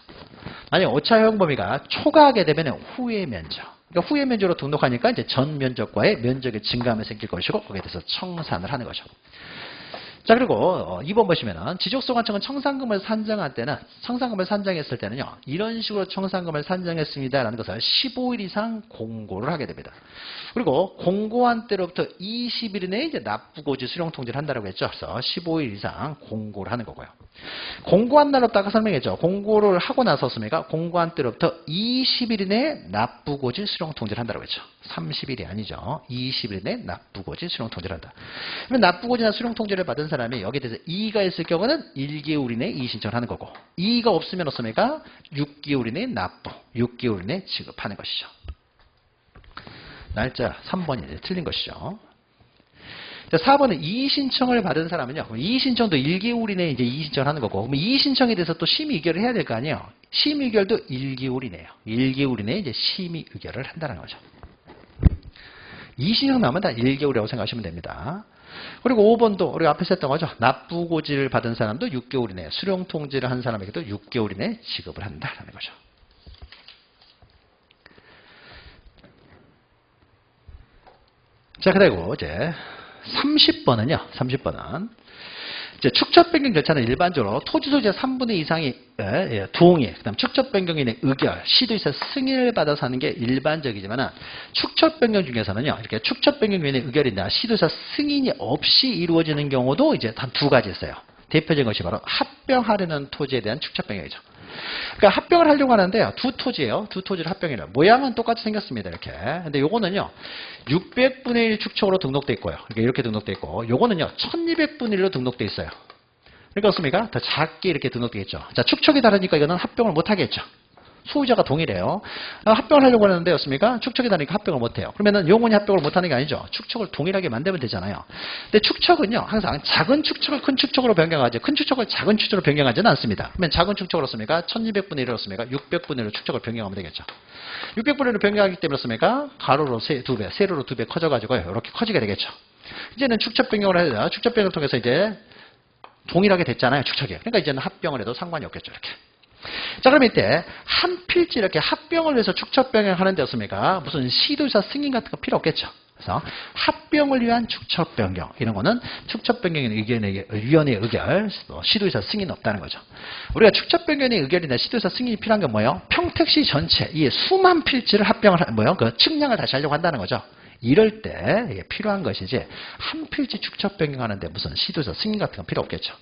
만약 오차 허용 범위가 초과하게 되면 후의 면적. 그러니까 후의 면적으로 등록하니까 이제 전 면적과의 면적의 증감이 생길 것이고 거기에 대해서 청산을 하는 거죠. 자, 그리고 2번 보시면은 지적소관청은 청산금을 산정할 때는 청산금을 산정했을 때는요. 이런 식으로 청산금을 산정했습니다라는 것을 15일 이상 공고를 하게 됩니다. 그리고 공고한 때로부터 20일 이내에 이제 납부고지 수령 통지를 한다고 했죠. 그래서 15일 이상 공고를 하는 거고요. 공고한 날로부터 아까 설명했죠. 공고를 하고 나섰습니까? 공고한 때로부터 20일 이내에 납부고지 수령 통지를 한다고 했죠. 30일이 아니죠. 20일 이내에 납부고지 수령 통지를 한다. 그러면 납부고지나 수령 통지를 받은 사람이 여기에 대해서 이의가 있을 경우는 1개월 이내에 이의 신청을 하는 거고 이의가 없으면 어떻습니까? 6개월 이내에 납부, 6개월 이내에 지급하는 것이죠. 날짜 3번이 이제 틀린 것이죠. 자, 4번은 이의 신청을 받은 사람은요. 이의 신청도 1개월 이내에 이제 이의 신청을 하는 거고, 그럼 이의 신청에 대해서 또 심의 의결을 해야 될 거 아니에요. 심의 의결도 1개월 이내요. 1개월 이내에 이제 심의 의결을 한다는 거죠. 20년 남으면 다 1개월이라고 생각하시면 됩니다. 그리고 5번도 우리가 앞에서 했던 거죠. 납부고지를 받은 사람도 6개월 이내, 수령통지를 한 사람에게도 6개월 이내 지급을 한다라는 거죠. 자, 그리고 이제 30번은요. 30번은 이제 축적 변경 절차는 일반적으로 토지 소유자 3분의 2 이상이 동의, 그다음 축적 변경인의 의결, 시도의사 승인을 받아서 하는 게 일반적이지만 축적 변경 중에서는요. 이렇게 축적 변경인의 의결이나 시도의사 승인이 없이 이루어지는 경우도 이제 단 두 가지 있어요. 대표적인 것이 바로 합병하려는 토지에 대한 축적 변경이죠. 그러니까 합병을 하려고 하는데요. 두 토지예요. 두 토지를 합병이래요. 모양은 똑같이 생겼습니다. 이렇게. 근데 요거는요. 600분의 1 축척으로 등록돼 있고요. 이렇게 등록돼 있고 요거는요. 1200분의 1로 등록돼 있어요. 그러니까 어떻습니까? 더 작게 이렇게 등록돼 있죠. 자, 축척이 다르니까 이거는 합병을 못 하겠죠. 소유자가 동일해요. 합병을 하려고 하는데 였습니까? 축척이 다르니까 합병을 못해요. 그러면은 용원이 합병을 못하는 게 아니죠. 축척을 동일하게 만들면 되잖아요. 근데 축척은요. 항상 작은 축척을 큰 축척으로 변경하지 큰 축척을 작은 축척으로 변경하지는 않습니다. 그러면 작은 축척으로 씁니까? 1200분의 1로 씁니까? 600분의 1로 축척을 변경하면 되겠죠. 600분의 1로 변경하기 때문에 씁니까? 가로로 2배, 세로로 2배 커져가지고요. 이렇게 커지게 되겠죠. 이제는 축척 변경을 해야 축척 변경을 통해서 이제 동일하게 됐잖아요. 축척이. 그러니까 이제는 합병을 해도 상관이 없겠죠. 이렇게. 자, 그럼 이때 한 필지 이렇게 합병을 위해서 축척 변경하는 데였습니까? 무슨 시도의사 승인 같은 거 필요 없겠죠. 그래서 합병을 위한 축척 변경 이런 거는 축척 변경의 위원회의 의결, 시도의사 승인 없다는 거죠. 우리가 축척 변경의 의결이나 시도의사 승인이 필요한 게 뭐예요? 평택시 전체 이 수만 필지를 합병을 그 측량을 다시 하려고 한다는 거죠. 이럴 때 이게 필요한 것이지 한 필지 축척 변경하는데 무슨 시도의사 승인 같은 건 필요 없겠죠.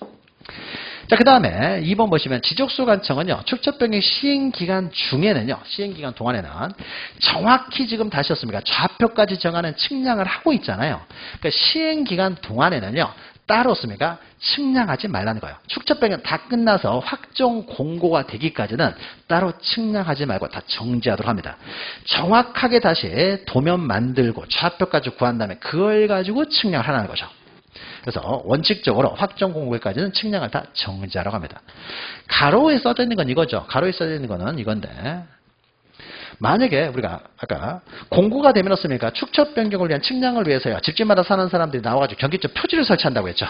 자, 그 다음에 2번 보시면 지적소관청은요, 축척 변경 시행기간 중에는요, 시행기간 동안에는 정확히 지금 다시 였습니까? 좌표까지 정하는 측량을 하고 있잖아요. 그러니까 시행기간 동안에는요, 따로 씁니까? 측량하지 말라는 거예요. 축척 변경 다 끝나서 확정 공고가 되기까지는 따로 측량하지 말고 다 정지하도록 합니다. 정확하게 다시 도면 만들고 좌표까지 구한 다음에 그걸 가지고 측량을 하라는 거죠. 그래서 원칙적으로 확정 공고까지는 측량을 다 정지하라고 합니다. 가로에 써져 있는 건 이거죠. 가로에 써져 있는 거는 이건데 만약에 우리가 아까 공고가 되면 어떻습니까? 축척 변경을 위한 측량을 위해서요. 집집마다 사는 사람들이 나와가지고 경계점 표지를 설치한다고 했죠.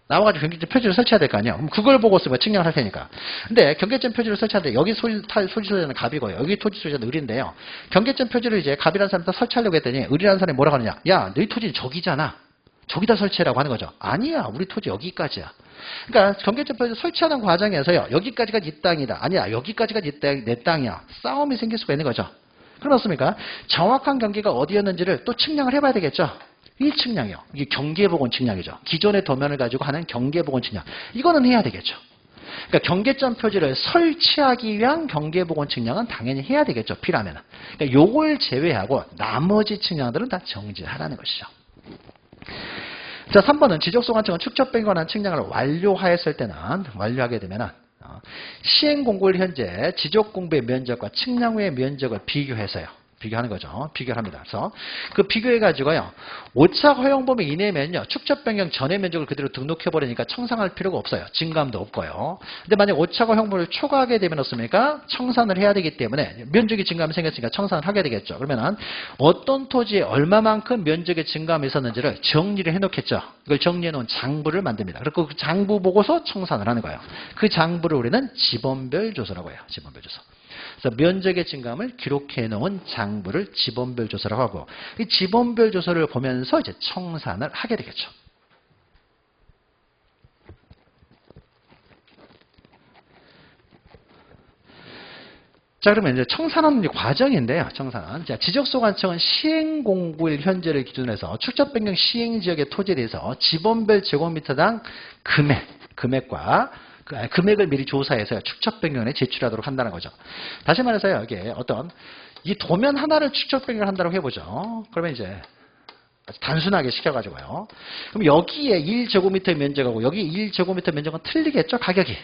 나와가지고 경계점 표지를 설치해야 될 거 아니에요. 그럼 그걸 보고 쓰면 측량을 할 테니까. 근데 경계점 표지를 설치하는데 여기 토지 소유자는 갑이고요. 여기 토지 소유자는 을인데요. 경계점 표지를 이제 갑이라는 사람한테 설치하려고 했더니 을이라는 사람이 뭐라고 하느냐. 야, 너희 토지는 저기잖아. 저기다 설치하라고 하는 거죠. 아니야. 우리 토지 여기까지야. 그러니까 경계점 표지 설치하는 과정에서요. 여기까지가 네 땅이다. 아니야. 여기까지가 내 땅이야. 싸움이 생길 수가 있는 거죠. 그렇습니까? 정확한 경계가 어디였는지를 또 측량을 해봐야 되겠죠. 이 측량이요. 이게 경계복원 측량이죠. 기존의 도면을 가지고 하는 경계복원 측량. 이거는 해야 되겠죠. 그러니까 경계점 표지를 설치하기 위한 경계복원 측량은 당연히 해야 되겠죠. 필요하면. 그러니까 요걸 제외하고 나머지 측량들은 다 정지하라는 것이죠. 자, 3번은 지적소관청은 축척 변경한 측량을 완료하였을 때는 완료하게 되면은 시행공고일 현재 지적공부의 면적과 측량 후의 면적을 비교해서요. 비교하는 거죠. 비교를 합니다. 그래서 그 비교해가지고요. 오차 허용 범위 이내면요. 축척 변경 전의 면적을 그대로 등록해버리니까 청산할 필요가 없어요. 증감도 없고요. 근데 만약 오차 허용 범위를 초과하게 되면 어떻습니까? 청산을 해야 되기 때문에 면적이 증감이 생겼으니까 청산을 하게 되겠죠. 그러면은 어떤 토지에 얼마만큼 면적의 증감이 있었는지를 정리를 해놓겠죠. 이걸 정리해놓은 장부를 만듭니다. 그리고 그 장부 보고서 청산을 하는 거예요. 그 장부를 우리는 지번별 조서라고 해요. 지번별 조서. 그래서 면적의 증감을 기록해 놓은 장부를 지번별 조서라고 하고 이 지번별 조서를 보면서 이제 청산을 하게 되겠죠. 자, 그러면 이제 청산하는 과정인데요. 청산은. 자, 지적소관청은 시행공고일 현재를 기준으로 해서 축척 변경 시행지역의 토지에 대해서 지번별 제곱미터당 금액과 금액을 미리 조사해서 축척 변경에 제출하도록 한다는 거죠. 다시 말해서요, 이게 어떤 이 도면 하나를 축척 변경을 한다고 해보죠. 그러면 이제 아주 단순하게 시켜가지고요. 그럼 여기에 1제곱미터 면적하고 여기 1제곱미터 면적은 틀리겠죠, 가격이.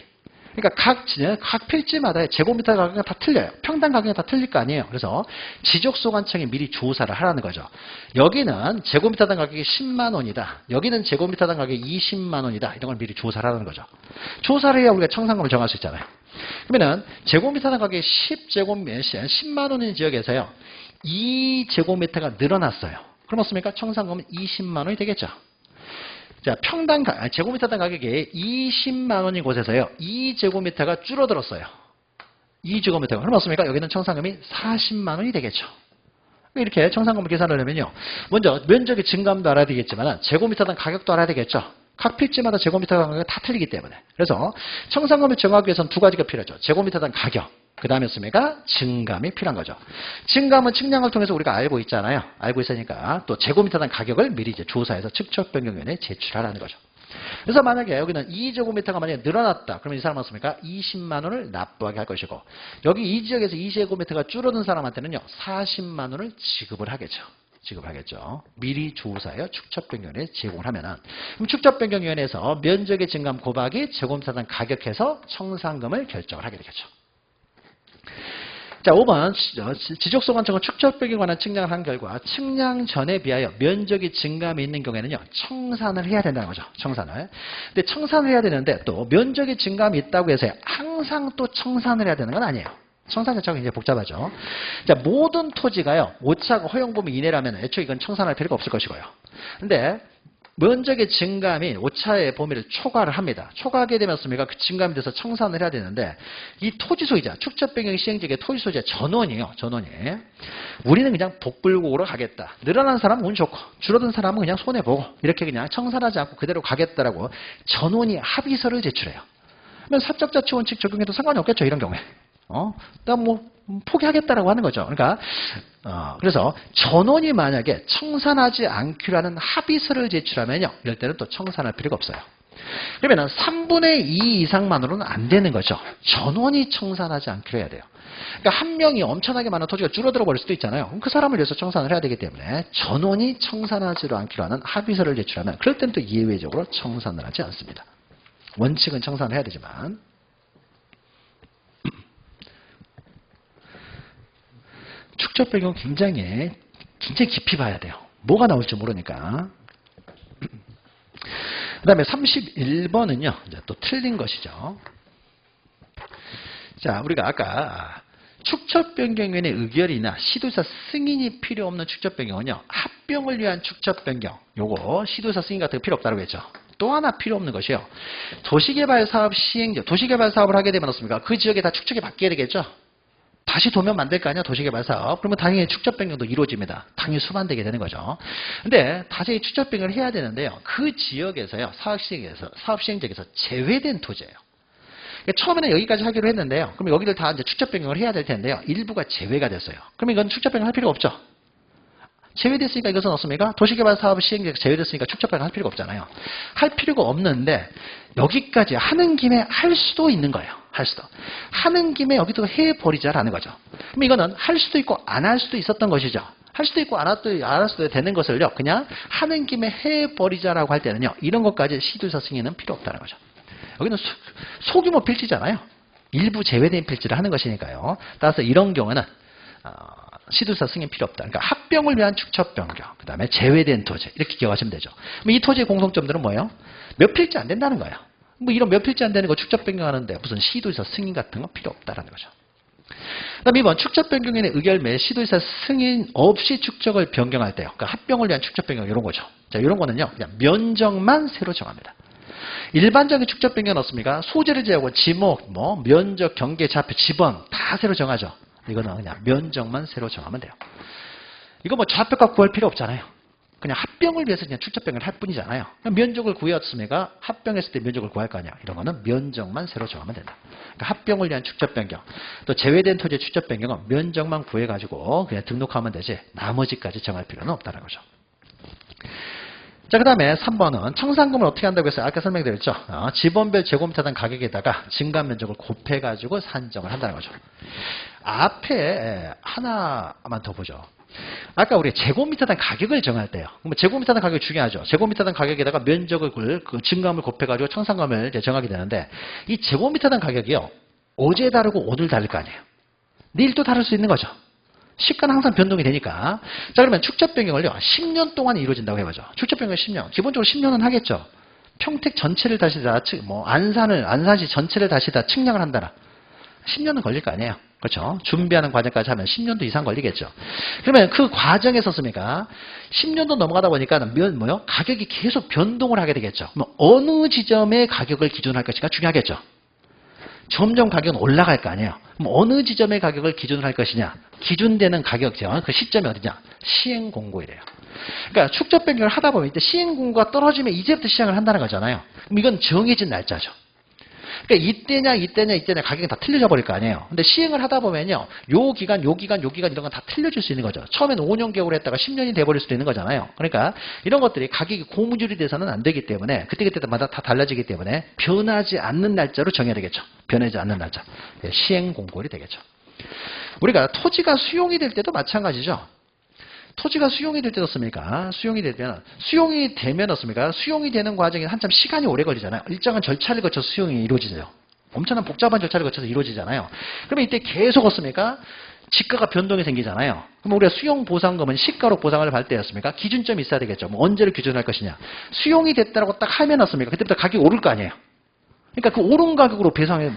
그러니까 각 필지마다 제곱미터 가격이 다 틀려요. 평당 가격이 다 틀릴 거 아니에요. 그래서 지적소관청이 미리 조사를 하라는 거죠. 여기는 제곱미터당 가격이 10만 원이다. 여기는 제곱미터당 가격이 20만 원이다. 이런 걸 미리 조사를 하는 거죠. 조사를 해야 우리가 청산금을 정할 수 있잖아요. 그러면은 제곱미터당 가격이 10만 원인 지역에서요. 2제곱미터가 늘어났어요. 그럼 어떻습니까? 청산금은 20만 원이 되겠죠. 자, 평당 제곱미터당 가격이 20만 원인 곳에서요. 2제곱미터가 줄어들었어요. 2제곱미터가. 그럼 어떻습니까? 여기는 청산금이 40만 원이 되겠죠. 이렇게 청산금을 계산을 하면요. 먼저 면적의 증감도 알아야 되겠지만 제곱미터당 가격도 알아야 되겠죠. 각 필지마다 제곱미터 가격이 다 틀리기 때문에. 그래서 청산금을 정하기 위해서는 두 가지가 필요하죠. 제곱미터당 가격. 그 다음에 씁니까? 증감이 필요한 거죠. 증감은 측량을 통해서 우리가 알고 있잖아요. 알고 있으니까 또 제곱미터당 가격을 미리 이제 조사해서 측정변경위원회에 제출하라는 거죠. 그래서 만약에 여기는 2제곱미터가 만약에 늘어났다. 그러면 이 사람은 어떻습니까? 20만 원을 납부하게 할 것이고 여기 이 지역에서 2제곱미터가 줄어든 사람한테는요. 40만 원을 지급을 하겠죠. 미리 조사하여 축적변경위원회에 제공을 하면은 그럼 축적변경위원회에서 면적의 증감 곱하기 제곱미터당 가격해서 청산금을 결정을 하게 되겠죠. 자, 5번 지적소관청은 축적변경에 관한 측량을 한 결과 측량 전에 비하여 면적이 증감이 있는 경우에는요. 청산을 해야 된다는 거죠. 청산을. 근데 청산을 해야 되는데 또 면적이 증감이 있다고 해서 항상 또 청산을 해야 되는 건 아니에요. 청산 자체가 굉장히 복잡하죠. 자, 모든 토지가요. 오차가 허용 범위 이내라면 애초에 이건 청산할 필요가 없을 것이고요. 근데 면적의 증감이 오차의 범위를 초과를 합니다. 초과하게 되면 그 증감이 돼서 청산을 해야 되는데 이 토지 소유자, 축적변경 시행지역의 토지 소유자 전원이에요. 전원이. 우리는 그냥 복불복으로 가겠다. 늘어난 사람은 운 좋고 줄어든 사람은 그냥 손해보고 이렇게 그냥 청산하지 않고 그대로 가겠다라고 전원이 합의서를 제출해요. 그러면 사적자치 원칙 적용해도 상관이 없겠죠. 이런 경우에. 일단 포기하겠다라고 하는 거죠. 그러니까 그래서 전원이 만약에 청산하지 않기로 하는 합의서를 제출하면요. 이럴 때는 또 청산할 필요가 없어요. 그러면 3분의 2 이상만으로는 안 되는 거죠. 전원이 청산하지 않기로 해야 돼요. 그러니까 한 명이 엄청나게 많은 토지가 줄어들어 버릴 수도 있잖아요. 그럼 그 사람을 위해서 청산을 해야 되기 때문에 전원이 청산하지 않기로 하는 합의서를 제출하면 그럴 때는 또 예외적으로 청산을 하지 않습니다. 원칙은 청산을 해야 되지만 축적변경 굉장히 깊이 봐야 돼요. 뭐가 나올지 모르니까. 그 다음에 31번은요. 이제 또 틀린 것이죠. 자, 우리가 아까 축적변경위원회 의결이나 시도사 승인이 필요 없는 축적변경은요. 합병을 위한 축적변경. 요거 시도사 승인 같은 거 필요 없다고 했죠. 또 하나 필요 없는 것이요. 도시개발사업 시행자. 도시개발사업을 하게 되면 어떻습니까? 그 지역에 다 축적이 바뀌어야 되겠죠. 다시 도면 만들 거 아니야, 도시개발사업. 그러면 당연히 축적변경도 이루어집니다. 당연히 수반되게 되는 거죠. 근데 다시 축적변경을 해야 되는데요. 그 지역에서요, 사업시행지역에서 제외된 토지예요. 그러니까 처음에는 여기까지 하기로 했는데요. 그럼 여기를 다 이제 축적변경을 해야 될 텐데요. 일부가 제외가 됐어요. 그럼 이건 축적변경 할 필요가 없죠. 제외됐으니까 이것은 없습니까? 도시개발 사업 시행지역에서 제외됐으니까 축적변경 할 필요가 없잖아요. 할 필요가 없는데 여기까지 하는 김에 할 수도 있는 거예요. 할 수도. 하는 김에 여기도 해버리자라는 거죠. 그럼 이거는 할 수도 있고 안 할 수도 있었던 것이죠. 할 수도 있고 안 할 수도 되는 것을요. 그냥 하는 김에 해버리자라고 할 때는요. 이런 것까지 시도사 승인은 필요 없다는 거죠. 여기는 소규모 필지잖아요. 일부 제외된 필지를 하는 것이니까요. 따라서 이런 경우는 시도사 승인 필요 없다. 그러니까 합병을 위한 축적 변경, 그 다음에 제외된 토지 이렇게 기억하시면 되죠. 그럼 이 토지의 공통점들은 뭐예요? 몇 필지 안 된다는 거예요. 뭐 이런 몇 필지 안 되는 거 축적 변경하는데 무슨 시도사 승인 같은 거 필요 없다라는 거죠. 그다음 2번 축적 변경인의 의결 매 시도사 승인 없이 축적을 변경할 때요. 그러니까 합병을 위한 축적 변경 이런 거죠. 자, 이런 거는요. 그냥 면적만 새로 정합니다. 일반적인 축적 변경은 어떻습니까? 소재를 제하고 지목, 면적, 경계, 좌표, 지번 다 새로 정하죠. 이거는 그냥 면적만 새로 정하면 돼요. 이거 좌표값 구할 필요 없잖아요. 그냥 합병을 위해서 그냥 축적 변경을 할 뿐이잖아요. 면적을 구했으니까 합병했을 때 면적을 구할 거 아니야. 이런 거는 면적만 새로 정하면 된다. 그러니까 합병을 위한 축적 변경. 또 제외된 토지의 축적 변경은 면적만 구해가지고 그냥 등록하면 되지 나머지까지 정할 필요는 없다는 거죠. 자, 그 다음에 3번은 청산금을 어떻게 한다고 해서 아까 설명드렸죠. 지번별 제곱미터당 가격에다가 증감 면적을 곱해가지고 산정을 한다는 거죠. 앞에 하나만 더 보죠. 아까 우리 제곱미터당 가격을 정할 때요. 그럼 제곱미터당 가격이 중요하죠. 제곱미터당 가격에다가 면적을 그 증감을 곱해가지고 청산금을 이제 정하게 되는데 이 제곱미터당 가격이요. 어제 다르고 오늘 다를 거 아니에요. 내일 또 다를 수 있는 거죠. 시가는 항상 변동이 되니까. 자, 그러면 축적 변경을요. 10년 동안 이루어진다고 해보죠. 축적 변경 10년. 기본적으로 10년은 하겠죠. 평택 전체를 다시 다 안산시 전체를 다시 다 측량을 한다라. 10년은 걸릴 거 아니에요. 그렇죠? 준비하는 과정까지 하면 10년도 이상 걸리겠죠. 그러면 그 과정에서 씁니까? 10년도 넘어가다 보니까 뭐요? 가격이 계속 변동을 하게 되겠죠. 그럼 어느 지점의 가격을 기준으로 할 것인가 중요하겠죠. 점점 가격은 올라갈 거 아니에요. 그럼 어느 지점의 가격을 기준으로 할 것이냐? 기준되는 가격이죠. 그 시점이 어디냐? 시행 공고이래요. 그러니까 축적 변경을 하다 보면 이때 시행 공고가 떨어지면 이제부터 시작을 한다는 거잖아요. 그럼 이건 정해진 날짜죠. 그러니까 이때냐 가격이 다 틀려져 버릴 거 아니에요. 근데 시행을 하다 보면요. 요 기간 이런 건 다 틀려질 수 있는 거죠. 처음에는 5년 개월 했다가 10년이 돼버릴 수도 있는 거잖아요. 그러니까 이런 것들이 가격이 고무줄이 돼서는 안 되기 때문에 그때마다 다 달라지기 때문에 변하지 않는 날짜로 정해야 되겠죠. 변하지 않는 날짜. 시행 공고일이 되겠죠. 우리가 토지가 수용이 될 때도 마찬가지죠. 토지가 수용이 될 때도 씁니까? 수용이 되면 어습니까? 수용이 되는 과정에 한참 시간이 오래 걸리잖아요. 일정한 절차를 거쳐서 수용이 이루어지죠. 엄청난 복잡한 절차를 거쳐서 이루어지잖아요. 그러면 이때 계속 어습니까? 지가가 변동이 생기잖아요. 그럼 우리가 수용 보상금은 시가로 보상을 받을 때였습니까? 기준점이 있어야 되겠죠. 뭐 언제를 기준할 것이냐. 수용이 됐다고 딱 하면 어습니까? 그때부터 가격이 오를 거 아니에요. 그러니까 그 오른 가격으로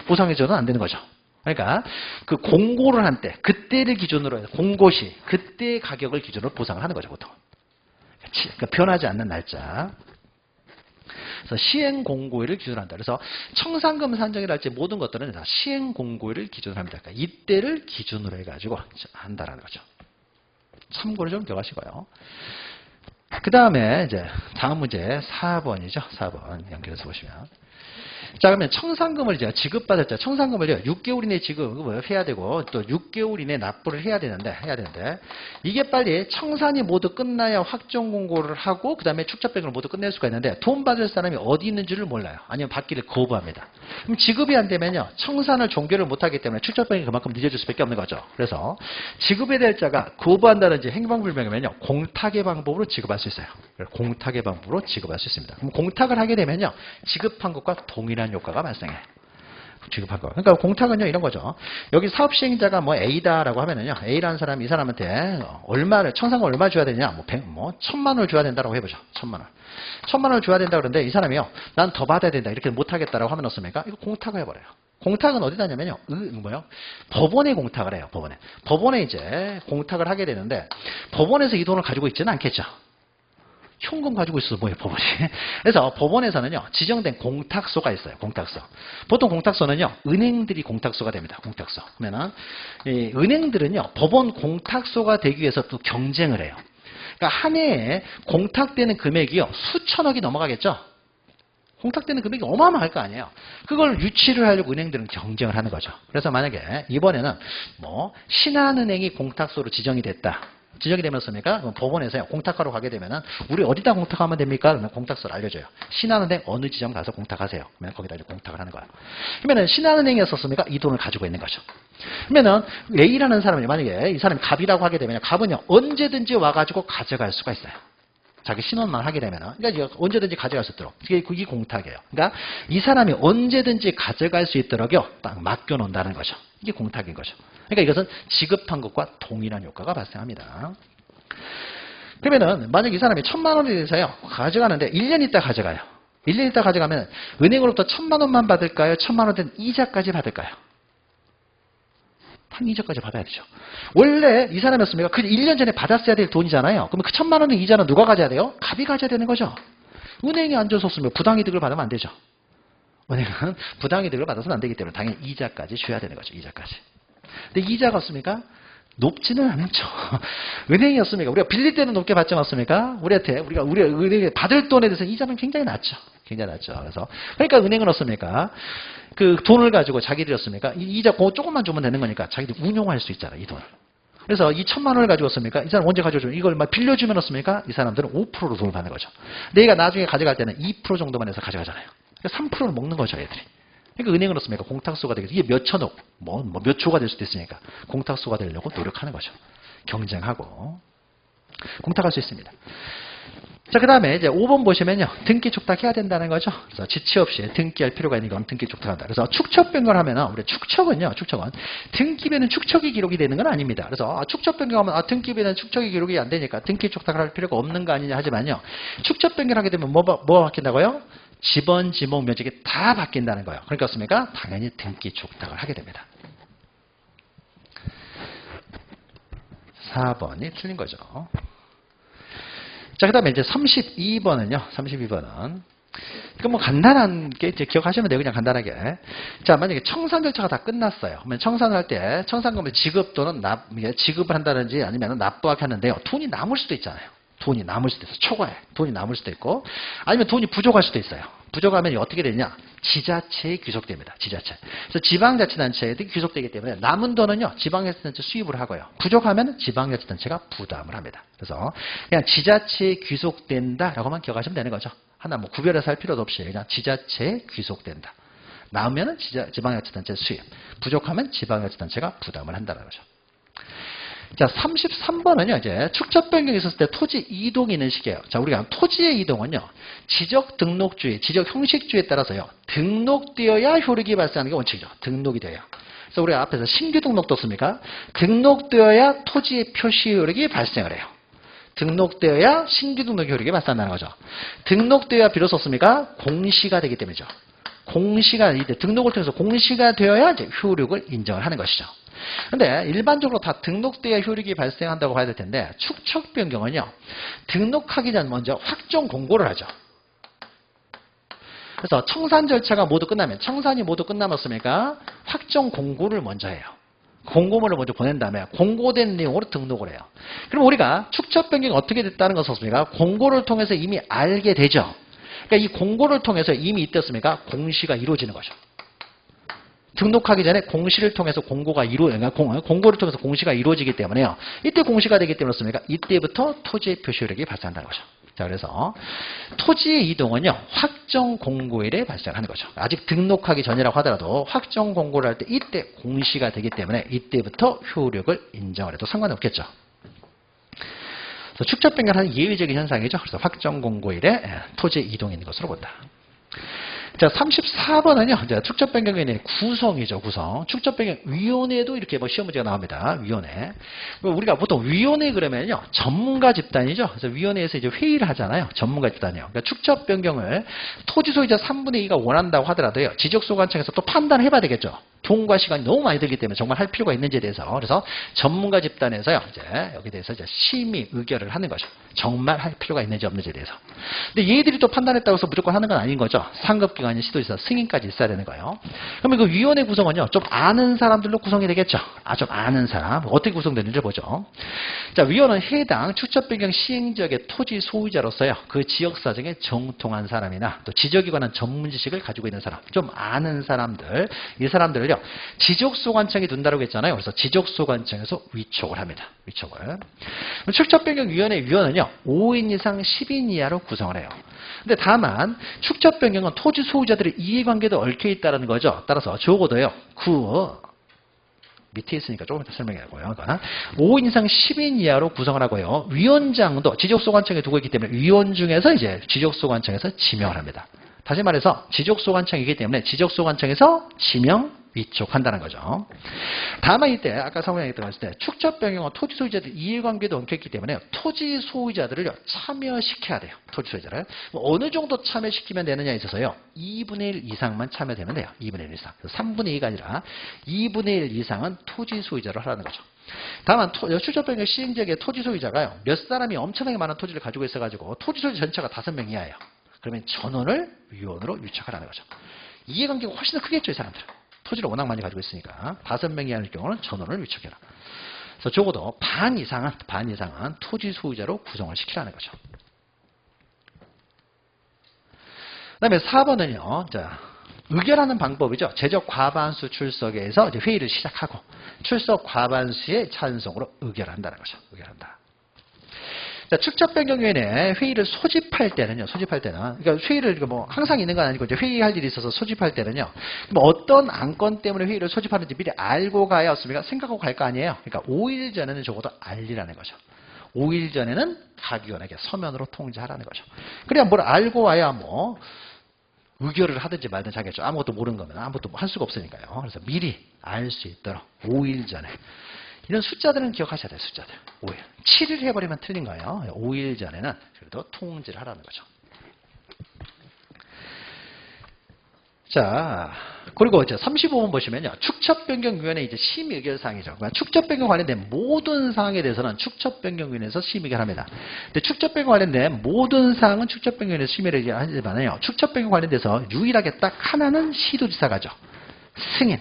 보상해줘는 안 되는 거죠. 그러니까 그 공고를 한 때, 그때를 기준으로 해서 공고시, 그때의 가격을 기준으로 보상을 하는 거죠, 보통. 그러니까 변하지 않는 날짜. 그래서 시행 공고일을 기준으로 한다. 그래서 청산금 산정이랄지 모든 것들은 다 시행 공고일을 기준으로 합니다. 그러니까 이때를 기준으로 해가지고 한다라는 거죠. 참고를 좀 기억하시고요. 그 다음에 이제 다음 문제 4번이죠. 4번 연결해서 보시면. 자, 그러면 청산금을 이제 지급받을 때 청산금을 6개월 이내 지급을 해야 되고 또 6개월 이내 납부를 해야 되는데 이게 빨리 청산이 모두 끝나야 확정 공고를 하고 그 다음에 축적변경을 모두 끝낼 수가 있는데 돈 받을 사람이 어디 있는지를 몰라요. 아니면 받기를 거부합니다. 그럼 지급이 안 되면요 청산을 종결을 못하기 때문에 축적변경이 그만큼 늦어질 수밖에 없는 거죠. 그래서 지급에 대할 자가 거부한다든지 행방불명이면요 공탁의 방법으로 지급할 수 있어요. 공탁의 방법으로 지급할 수 있습니다. 그럼 공탁을 하게 되면요 지급한 것과 동일한 효과가 발생해요. 지급한 거. 그러니까 공탁은요 이런 거죠. 여기 사업 시행자가 뭐 A다라고 하면은요 A라는 사람이 이 사람한테 청산금 얼마 줘야 되냐? 뭐 1,000만 원을 줘야 된다라고 해보죠. 1,000만 원. 1,000만 원을 줘야 된다 그러는데 이 사람이요 난 더 받아야 된다 이렇게 못하겠다라고 하면 어떻습니까? 이거 공탁을 해버려요. 공탁은 어디다 하냐면요. 법원에 공탁을 해요. 법원에 이제 공탁을 하게 되는데 법원에서 이 돈을 가지고 있지는 않겠죠. 현금 가지고 있어서 뭐예요, 법원이. 그래서 법원에서는요, 지정된 공탁소가 있어요, 공탁소. 보통 공탁소는요, 은행들이 공탁소가 됩니다, 공탁소. 그러면은, 은행들은요, 법원 공탁소가 되기 위해서 또 경쟁을 해요. 그러니까 한 해에 공탁되는 금액이요, 수천억이 넘어가겠죠? 공탁되는 금액이 어마어마할 거 아니에요. 그걸 유치를 하려고 은행들은 경쟁을 하는 거죠. 그래서 만약에 이번에는 신한은행이 공탁소로 지정이 됐다. 지정이 되면 습니까? 그럼 법원에서요, 공탁하러 가게 되면은, 우리 어디다 공탁하면 됩니까? 그러면 공탁소를 알려줘요. 신한은행 어느 지점 가서 공탁하세요. 그러면 거기다 이제 공탁을 하는 거예요. 그러면은, 신한은행이었습니까? 이 돈을 가지고 있는 거죠. 그러면은, A라는 사람이, 만약에 이 사람이 갑이라고 하게 되면, 갑은요, 언제든지 와가지고 가져갈 수가 있어요. 자기 신원만 하게 되면은. 그러니까 언제든지 가져갈 수 있도록. 그게 공탁이에요. 그러니까, 이 사람이 언제든지 가져갈 수 있도록요, 딱 맡겨놓는다는 거죠. 이게 공탁인 거죠. 그러니까 이것은 지급한 것과 동일한 효과가 발생합니다. 그러면은 만약 이 사람이 1,000만 원에 대해서요 가져가는데 1년 있다 가져가요. 1년 있다 가져가면 은행으로부터 1,000만 원만 받을까요? 1,000만 원 된 이자까지 받을까요? 한 이자까지 받아야 되죠. 원래 이 사람이었습니까? 그 1년 전에 받았어야 될 돈이잖아요. 그러면 그 1,000만 원의 이자는 누가 가져야 돼요? 갑이 가져야 되는 거죠. 은행에 앉아서 쓰면 부당이득을 받으면 안 되죠. 은행은 부당이득을 받아서는 안 되기 때문에 당연히 이자까지 줘야 되는 거죠. 이자까지. 근데 이자가 없습니까? 높지는 않죠. 은행이었습니까? 우리가 빌릴 때는 높게 받지 않았습니까? 우리가 은행에 받을 돈에 대해서 이자는 굉장히 낮죠. 굉장히 낮죠. 그래서 그러니까 은행은 어떻습니까? 그 돈을 가지고 자기들이었습니까? 이자 조금만 주면 되는 거니까 자기들이 운용할 수 있잖아요. 이 돈을. 그래서 이 1,000만 원을 가지고 왔습니까? 이 사람 언제 가져줘? 이걸 막 빌려주면 어떻습니까? 이 사람들은 5%로 돈을 받는 거죠. 내가 나중에 가져갈 때는 2% 정도만 해서 가져가잖아요. 그러니까 3%를 먹는 거죠, 얘들이. 그러니까 은행은 어떻습니까? 공탁소가 되겠죠. 이게 몇 천억, 몇 조가 될 수도 있으니까 공탁소가 되려고 노력하는 거죠. 경쟁하고 공탁할 수 있습니다. 자, 그 다음에 이제 5번 보시면요. 등기 촉탁해야 된다는 거죠. 그래서 지체 없이 등기할 필요가 있는 건 등기 촉탁한다. 그래서 축척 변경을 하면은, 우리 축척은 등기부에는 축척이 기록이 되는 건 아닙니다. 그래서 축척 변경하면, 등기부에는 축척이 기록이 안 되니까 등기 촉탁을 할 필요가 없는 거 아니냐 하지만요. 축척 변경을 하게 되면 뭐가 바뀐다고요? 지번, 지목, 면적이 다 바뀐다는 거예요. 그러니까 어떻습니까? 당연히 등기 촉탁을 하게 됩니다. 4번이 틀린 거죠. 자, 그 다음에 이제 32번은요. 32번은. 이거 뭐 간단한 게 이제 기억하시면 돼요. 그냥 간단하게. 자, 만약에 청산 절차가 다 끝났어요. 그러면 청산을 할 때 청산금을 지급 또는 지급을 한다든지 아니면 납부하게 하는데요. 돈이 남을 수도 있잖아요. 돈이 남을 수도 있어요. 초과에 돈이 남을 수도 있고 아니면 돈이 부족할 수도 있어요. 부족하면 어떻게 되냐? 지자체에 귀속됩니다. 지자체. 그래서 지방자치단체에도 귀속되기 때문에 남은 돈은요. 지방자치단체 수입을 하고요. 부족하면 지방자치단체가 부담을 합니다. 그래서 그냥 지자체에 귀속된다라고만 기억하시면 되는 거죠. 하나 뭐 구별해서 할 필요도 없이 그냥 지자체에 귀속된다. 남으면 지방자치단체 수입, 부족하면 지방자치단체가 부담을 한다는 거죠. 자, 33번은요, 이제 축적 변경이 있었을 때 토지 이동이 있는 시기예요. 자, 우리가 토지의 이동은요, 지적 등록주의, 지적 형식주의에 따라서요, 등록되어야 효력이 발생하는 게 원칙이죠. 등록이 돼야. 그래서 우리가 앞에서 신규 등록도 씁니까? 등록되어야 토지의 표시 효력이 발생을 해요. 등록되어야 신규 등록 효력이 발생한다는 거죠. 등록되어야 비로소 씁니까? 공시가 되기 때문이죠. 공시가, 이때 등록을 통해서 공시가 되어야 이제 효력을 인정을 하는 것이죠. 근데 일반적으로 다 등록돼야 효력이 발생한다고 봐야 될 텐데 축척 변경은요. 등록하기 전 먼저 확정 공고를 하죠. 그래서 청산 절차가 모두 끝나면 청산이 모두 끝나었습니까? 확정 공고를 먼저 해요. 공고문을 먼저 보낸 다음에 공고된 내용으로 등록을 해요. 그럼 우리가 축척 변경이 어떻게 됐다는 것을 습니까? 공고를 통해서 이미 알게 되죠. 그러니까 이 공고를 통해서 이미 이때였습니까? 공시가 이루어지는 거죠. 등록하기 전에 공시를 통해서 공고를 통해서 공시가 이루어지기 때문에요. 이때 공시가 되기 때문에 그렇습니까? 이때부터 토지의 표시효력이 발생한다는 거죠. 자, 그래서 토지의 이동은요, 확정 공고일에 발생하는 거죠. 아직 등록하기 전이라고 하더라도 확정 공고를 할 때 이때 공시가 되기 때문에 이때부터 효력을 인정을 해도 상관이 없겠죠. 그래서 축적 변경하는 예외적인 현상이죠. 그래서 확정 공고일에 토지의 이동이 있는 것으로 본다. 자, 34번은요, 이제 축적 변경의 구성이죠, 구성. 축적 변경 위원회도 이렇게 뭐 시험 문제가 나옵니다. 위원회. 우리가 보통 위원회 그러면요, 전문가 집단이죠. 그래서 위원회에서 이제 회의를 하잖아요. 전문가 집단이요. 그러니까 축적 변경을 토지 소유자 3분의 2가 원한다고 하더라도요, 지적소관청에서 또 판단을 해봐야 되겠죠. 돈과 시간이 너무 많이 들기 때문에 정말 할 필요가 있는지에 대해서. 그래서 전문가 집단에서요, 이제 여기 대해서 이제 심의 의결을 하는 거죠. 정말 할 필요가 있는지 없는지에 대해서. 근데 얘들이 또 판단했다고 해서 무조건 하는 건 아닌 거죠. 상급기관이 시도지사 승인까지 있어야 되는 거예요. 그러면 그 위원회 구성은요, 좀 아는 사람들로 구성이 되겠죠. 좀 아는 사람. 어떻게 구성되는지 보죠. 자, 위원은 해당 축적 변경 시행 지역의 토지 소유자로서요, 그 지역 사정에 정통한 사람이나 또 지적에 관한 전문 지식을 가지고 있는 사람, 좀 아는 사람들, 이 사람들을요, 지적소관청에 둔다고 했잖아요. 그래서 지적소관청에서 위촉을 합니다. 위촉을. 축적 변경 위원회 위원은요, 5인 이상 10인 이하로 구성을 해요. 근데 다만 축적 변경은 토지 소유자들의 이해관계도 얽혀 있다는 거죠. 따라서 적어도요, 그 밑에 있으니까 조금 더 설명해보고요. 5인 이상 10인 이하로 구성을 하고요. 위원장도 지적소관청에 두고 있기 때문에 위원 중에서 이제 지적소관청에서 지명을 합니다. 다시 말해서 지적소관청이기 때문에 지적소관청에서 지명, 위촉한다는 거죠. 다만 이때 아까 사무장이 했을 때 축적 변경은 토지 소유자들 이해관계도 엉켰기 때문에 토지 소유자들을 참여시켜야 돼요. 토지 소유자를. 어느 정도 참여시키면 되느냐에 있어서요. 2분의 1 이상만 참여되면 돼요. 2분의 1 이상. 3분의 2가 아니라 2분의 1 이상은 토지 소유자로 하라는 거죠. 다만 축적 변경 시행 지역의 토지 소유자가요, 몇 사람이 엄청나게 많은 토지를 가지고 있어가지고 토지 소유자 전체가 5명 이하예요. 그러면 전원을 위원으로 위촉하라는 거죠. 이해관계가 훨씬 더 크겠죠, 이 사람들은. 토지를 워낙 많이 가지고 있으니까 5명이 하는 경우는 전원을 위촉해라. 그래서 적어도 반 이상은 토지 소유자로 구성을 시키라는 거죠. 그다음에 4번은요. 자, 의결하는 방법이죠. 제적 과반수 출석에서 이제 회의를 시작하고 출석 과반수의 찬성으로 의결한다는 거죠. 의결한다. 자, 축적 변경위원회 회의를 소집할 때는요, 그러니까 회의를 뭐 항상 있는 건 아니고 이제 회의할 일이 있어서 소집할 때는요, 뭐 어떤 안건 때문에 회의를 소집하는지 미리 알고 가야 없습니까? 생각하고 갈 거 아니에요. 그러니까 5일 전에는 적어도 알리라는 거죠. 5일 전에는 각 위원에게 서면으로 통지하라는 거죠. 그래야 뭘 알고 와야 뭐 의결을 하든지 말든지 하겠죠. 아무것도 모르는 거면 아무것도 할 수가 없으니까요. 그래서 미리 알 수 있도록 5일 전에. 이런 숫자들은 기억하셔야 돼요. 숫자들. 5일. 7일 해버리면 틀린 거예요. 5일 전에는 그래도 통지를 하라는 거죠. 자, 그리고 이제 35번 보시면요. 축척변경위원회 이제 심의 의결사항이죠. 그러니까 축척변경 관련된 모든 사항에 대해서는 축척변경위원회에서 심의 의결합니다. 근데 축척변경 관련된 모든 사항은 축척변경위원회에서 심의를 의결하지만요. 축척변경 관련돼서 유일하게 딱 하나는 시도지사가 하죠. 승인.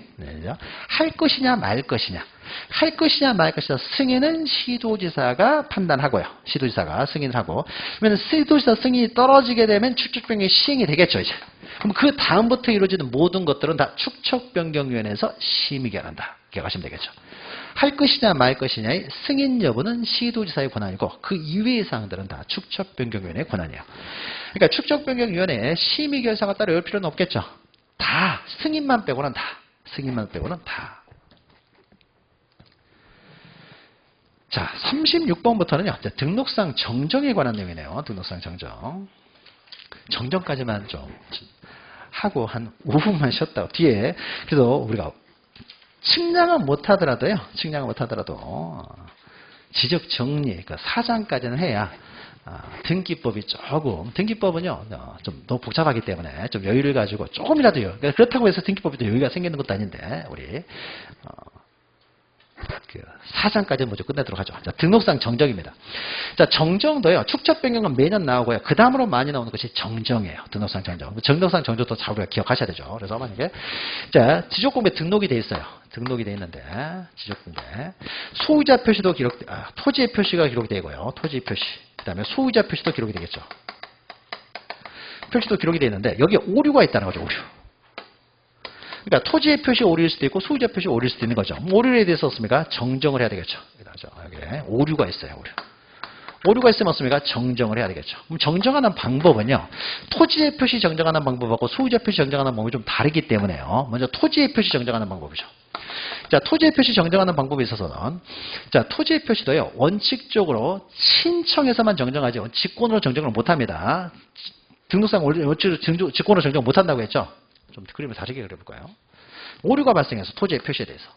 할 것이냐 말 것이냐. 할 것이냐 말 것이냐 승인은 시도지사가 판단하고요. 시도지사가 승인을 하고. 그러면 시도지사 승인이 떨어지게 되면 축척변경이 시행이 되겠죠. 이제. 그럼 그 다음부터 이루어지는 모든 것들은 다 축척변경위원회에서 심의결한다. 기억하시면 되겠죠. 할 것이냐 말 것이냐의 승인 여부는 시도지사의 권한이고 그 이외의 사항들은 다 축척변경위원회의 권한이에요. 그러니까 축척변경위원회에 심의결사가 따로 열 필요는 없겠죠. 다 승인만 빼고는 다. 승인만 빼고는 다. 자, 36번부터는요. 등록상 정정에 관한 내용이네요. 등록상 정정. 정정까지만 좀 하고 한 5분만 쉬었다고 뒤에 그래서 우리가 측량은 못하더라도요. 측량은 못하더라도 지적 정리 그 사장까지는 해야 등기법이 조금 등기법은요 좀 너무 복잡하기 때문에 좀 여유를 가지고 조금이라도요. 그렇다고 해서 등기법이 또 여유가 생기는 것도 아닌데 우리 그 사장까지는 먼저 끝내도록 하죠. 자, 등록상 정정입니다. 자, 정정도요. 축척변경은 매년 나오고요. 그 다음으로 많이 나오는 것이 정정이에요. 등록상 정정. 등록상 정정도 잘 우리가 기억하셔야 되죠. 그래서 만약에 자, 지적공부에 등록이 돼 있어요. 등록이 돼 있는데 지적공부에 소유자 표시도 토지의 표시가 기록이 되고요. 토지 표시. 그다음에 소유자 표시도 기록이 되겠죠. 표시도 기록이 돼 있는데 여기에 오류가 있다는 거죠. 오류. 그러니까 토지의 표시 오류일 수도 있고 소유자 표시 오류일 수도 있는 거죠. 오류에 대해서 어떻습니까? 정정을 해야 되겠죠. 여기에 오류가 있어요. 오류. 오류가 있으면 어떻습니까? 정정을 해야 되겠죠. 그럼 정정하는 방법은요. 토지의 표시 정정하는 방법하고 소유자 표시 정정하는 방법이 좀 다르기 때문에요. 먼저 토지의 표시 정정하는 방법이죠. 자, 토지의 표시 정정하는 방법에 있어서는 자, 토지의 표시도요. 원칙적으로 신청해서만 정정하지 직권으로 정정을 못합니다. 등록상 직권으로 정정 못한다고 했죠. 좀 그림을 다르게 그려볼까요? 오류가 발생해서 토지의 표시에 대해서.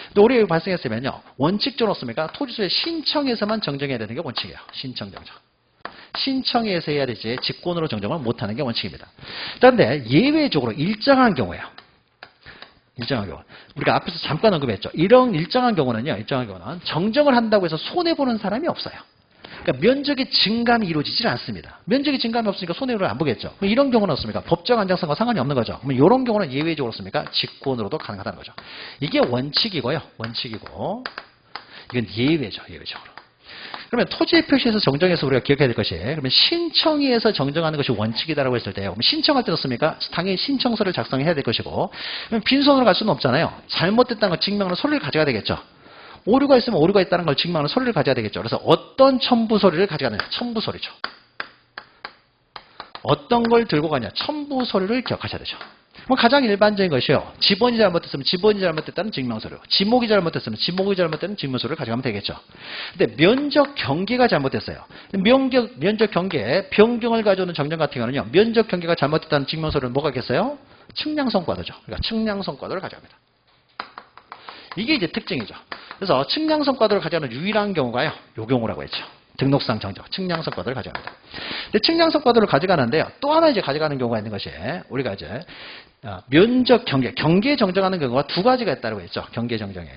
근데 오류가 발생했으면요. 원칙적으로 어떻습니까? 토지소유의 신청에서만 정정해야 되는 게 원칙이에요. 신청 정정. 신청해서 해야 되지 직권으로 정정을 못하는 게 원칙입니다. 그런데 예외적으로 일정한 경우예요. 일정한 경우. 우리가 앞에서 잠깐 언급했죠. 이런 일정한 경우는요. 일정한 경우는 정정을 한다고 해서 손해보는 사람이 없어요. 그러니까 면적의 증감이 이루어지질 않습니다. 면적의 증감이 없으니까 손해를 안 보겠죠. 이런 경우는 없습니까? 법적 안정성과 상관이 없는 거죠. 그러면 이런 경우는 예외적으로 없습니까? 직권으로도 가능하다는 거죠. 이게 원칙이고요. 원칙이고 이건 예외죠. 예외적으로. 그러면 토지의 표시에서 정정해서 우리가 기억해야 될 것이 그러면 신청에서 정정하는 것이 원칙이다라고 했을 때요. 그럼 신청할 때 어떻습니까? 당연히 신청서를 작성해야 될 것이고 그럼 빈손으로 갈 수는 없잖아요. 잘못됐다는 걸 증명하는 서류를 가져가야 되겠죠. 오류가 있으면 오류가 있다는 걸 증명하는 서류를 가져야 되겠죠. 그래서 어떤 첨부 서류를 가져가느냐. 첨부 서류죠. 어떤 걸 들고 가냐. 첨부 서류를 기억하셔야 되죠. 뭐 가장 일반적인 것이요. 지번이 잘못됐으면 지번이 잘못됐다는 증명서류. 지목이 잘못됐으면 지목이 잘못된 증명서류를 가져가면 되겠죠. 근데 면적 경계가 잘못됐어요. 면적 경계 변경을 가져오는 정정 같은 경우는요. 면적 경계가 잘못됐다는 증명서류는 뭐가 있겠어요? 측량성과도죠. 그러니까 측량성과도를 가져갑니다. 이게 이제 특징이죠. 그래서 측량성과도를 가져가는 유일한 경우가요. 요 경우라고 했죠. 등록상 정정, 측량성과도를 가져갑니다. 근데 측량성과도를 가져가는데요. 또 하나 이제 가져가는 경우가 있는 것이 우리가 이제 면적 경계 정정하는 경우가 두 가지가 있다고 했죠. 경계 정정에.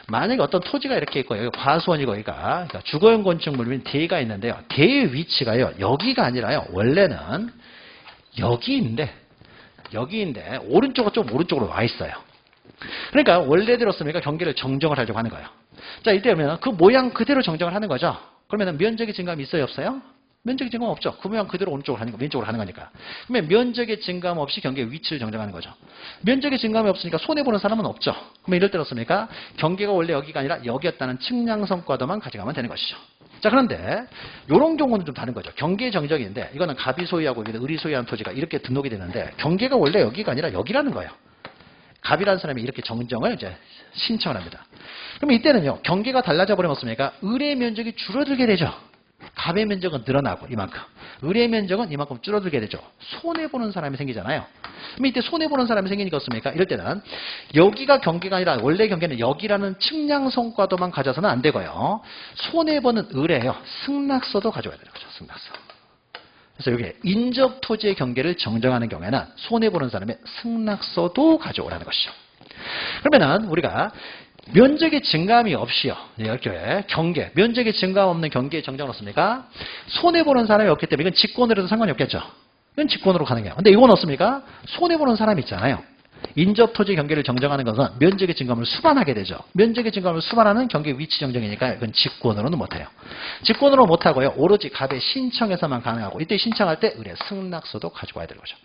만약에 어떤 토지가 이렇게 있고 여기 과수원이고 그러니까 주거용 건축물 및 대가 있는데요. 대의 위치가요. 여기가 아니라요. 원래는 여기인데 오른쪽은 좀 오른쪽으로 와 있어요. 그러니까 원래대로 씁니까? 경계를 정정을 하려고 하는 거예요. 자, 이때면 그 모양 그대로 정정을 하는 거죠. 그러면 면적의 증감이 있어요, 없어요? 면적의 증감 없죠. 그 모양 그대로 오른쪽으로 하는 거, 왼쪽으로 하는 거니까. 그러면 면적의 증감 없이 경계의 위치를 정정하는 거죠. 면적의 증감이 없으니까 손해보는 사람은 없죠. 그러면 이럴 때 어떻습니까? 경계가 원래 여기가 아니라 여기였다는 측량성과도만 가져가면 되는 것이죠. 자, 그런데 이런 경우는 좀 다른 거죠. 경계 정정인데 이거는 갑이 소유하고 을이 소유한 토지가 이렇게 등록이 되는데 경계가 원래 여기가 아니라 여기라는 거예요. 갑이라는 사람이 이렇게 정정을 이제 신청을 합니다. 그러면 이때는요, 경계가 달라져 버리면 어떻습니까? 을의 면적이 줄어들게 되죠. 갑의 면적은 늘어나고 이만큼. 을의 면적은 이만큼 줄어들게 되죠. 손해보는 사람이 생기잖아요. 그럼 이때 손해보는 사람이 생기니까 어떻습니까? 이럴 때는 여기가 경계가 아니라 원래 경계는 여기라는 측량성과도만 가져서는 안 되고요. 손해보는 을에요. 승낙서도 가져와야 되는 거죠. 승낙서. 그래서 여기 인접 토지의 경계를 정정하는 경우에는 손해보는 사람의 승낙서도 가져오라는 것이죠. 그러면은 우리가 면적의 증감이 없이요. 이렇게 경계, 면적의 증감 없는 경계에 정정을 넣습니까? 손해보는 사람이 없기 때문에 이건 직권으로도 상관이 없겠죠. 이건 직권으로 가는 거예요. 근데 이건 어떻습니까? 손해보는 사람이 있잖아요. 인접 토지 경계를 정정하는 것은 면적의 증감을 수반하게 되죠. 면적의 증감을 수반하는 경계 위치 정정이니까 이건 직권으로는 못해요. 직권으로 못하고요. 오로지 갑의 신청에서만 가능하고 이때 신청할 때 의뢰 승낙서도 가지고 와야 되는 거죠.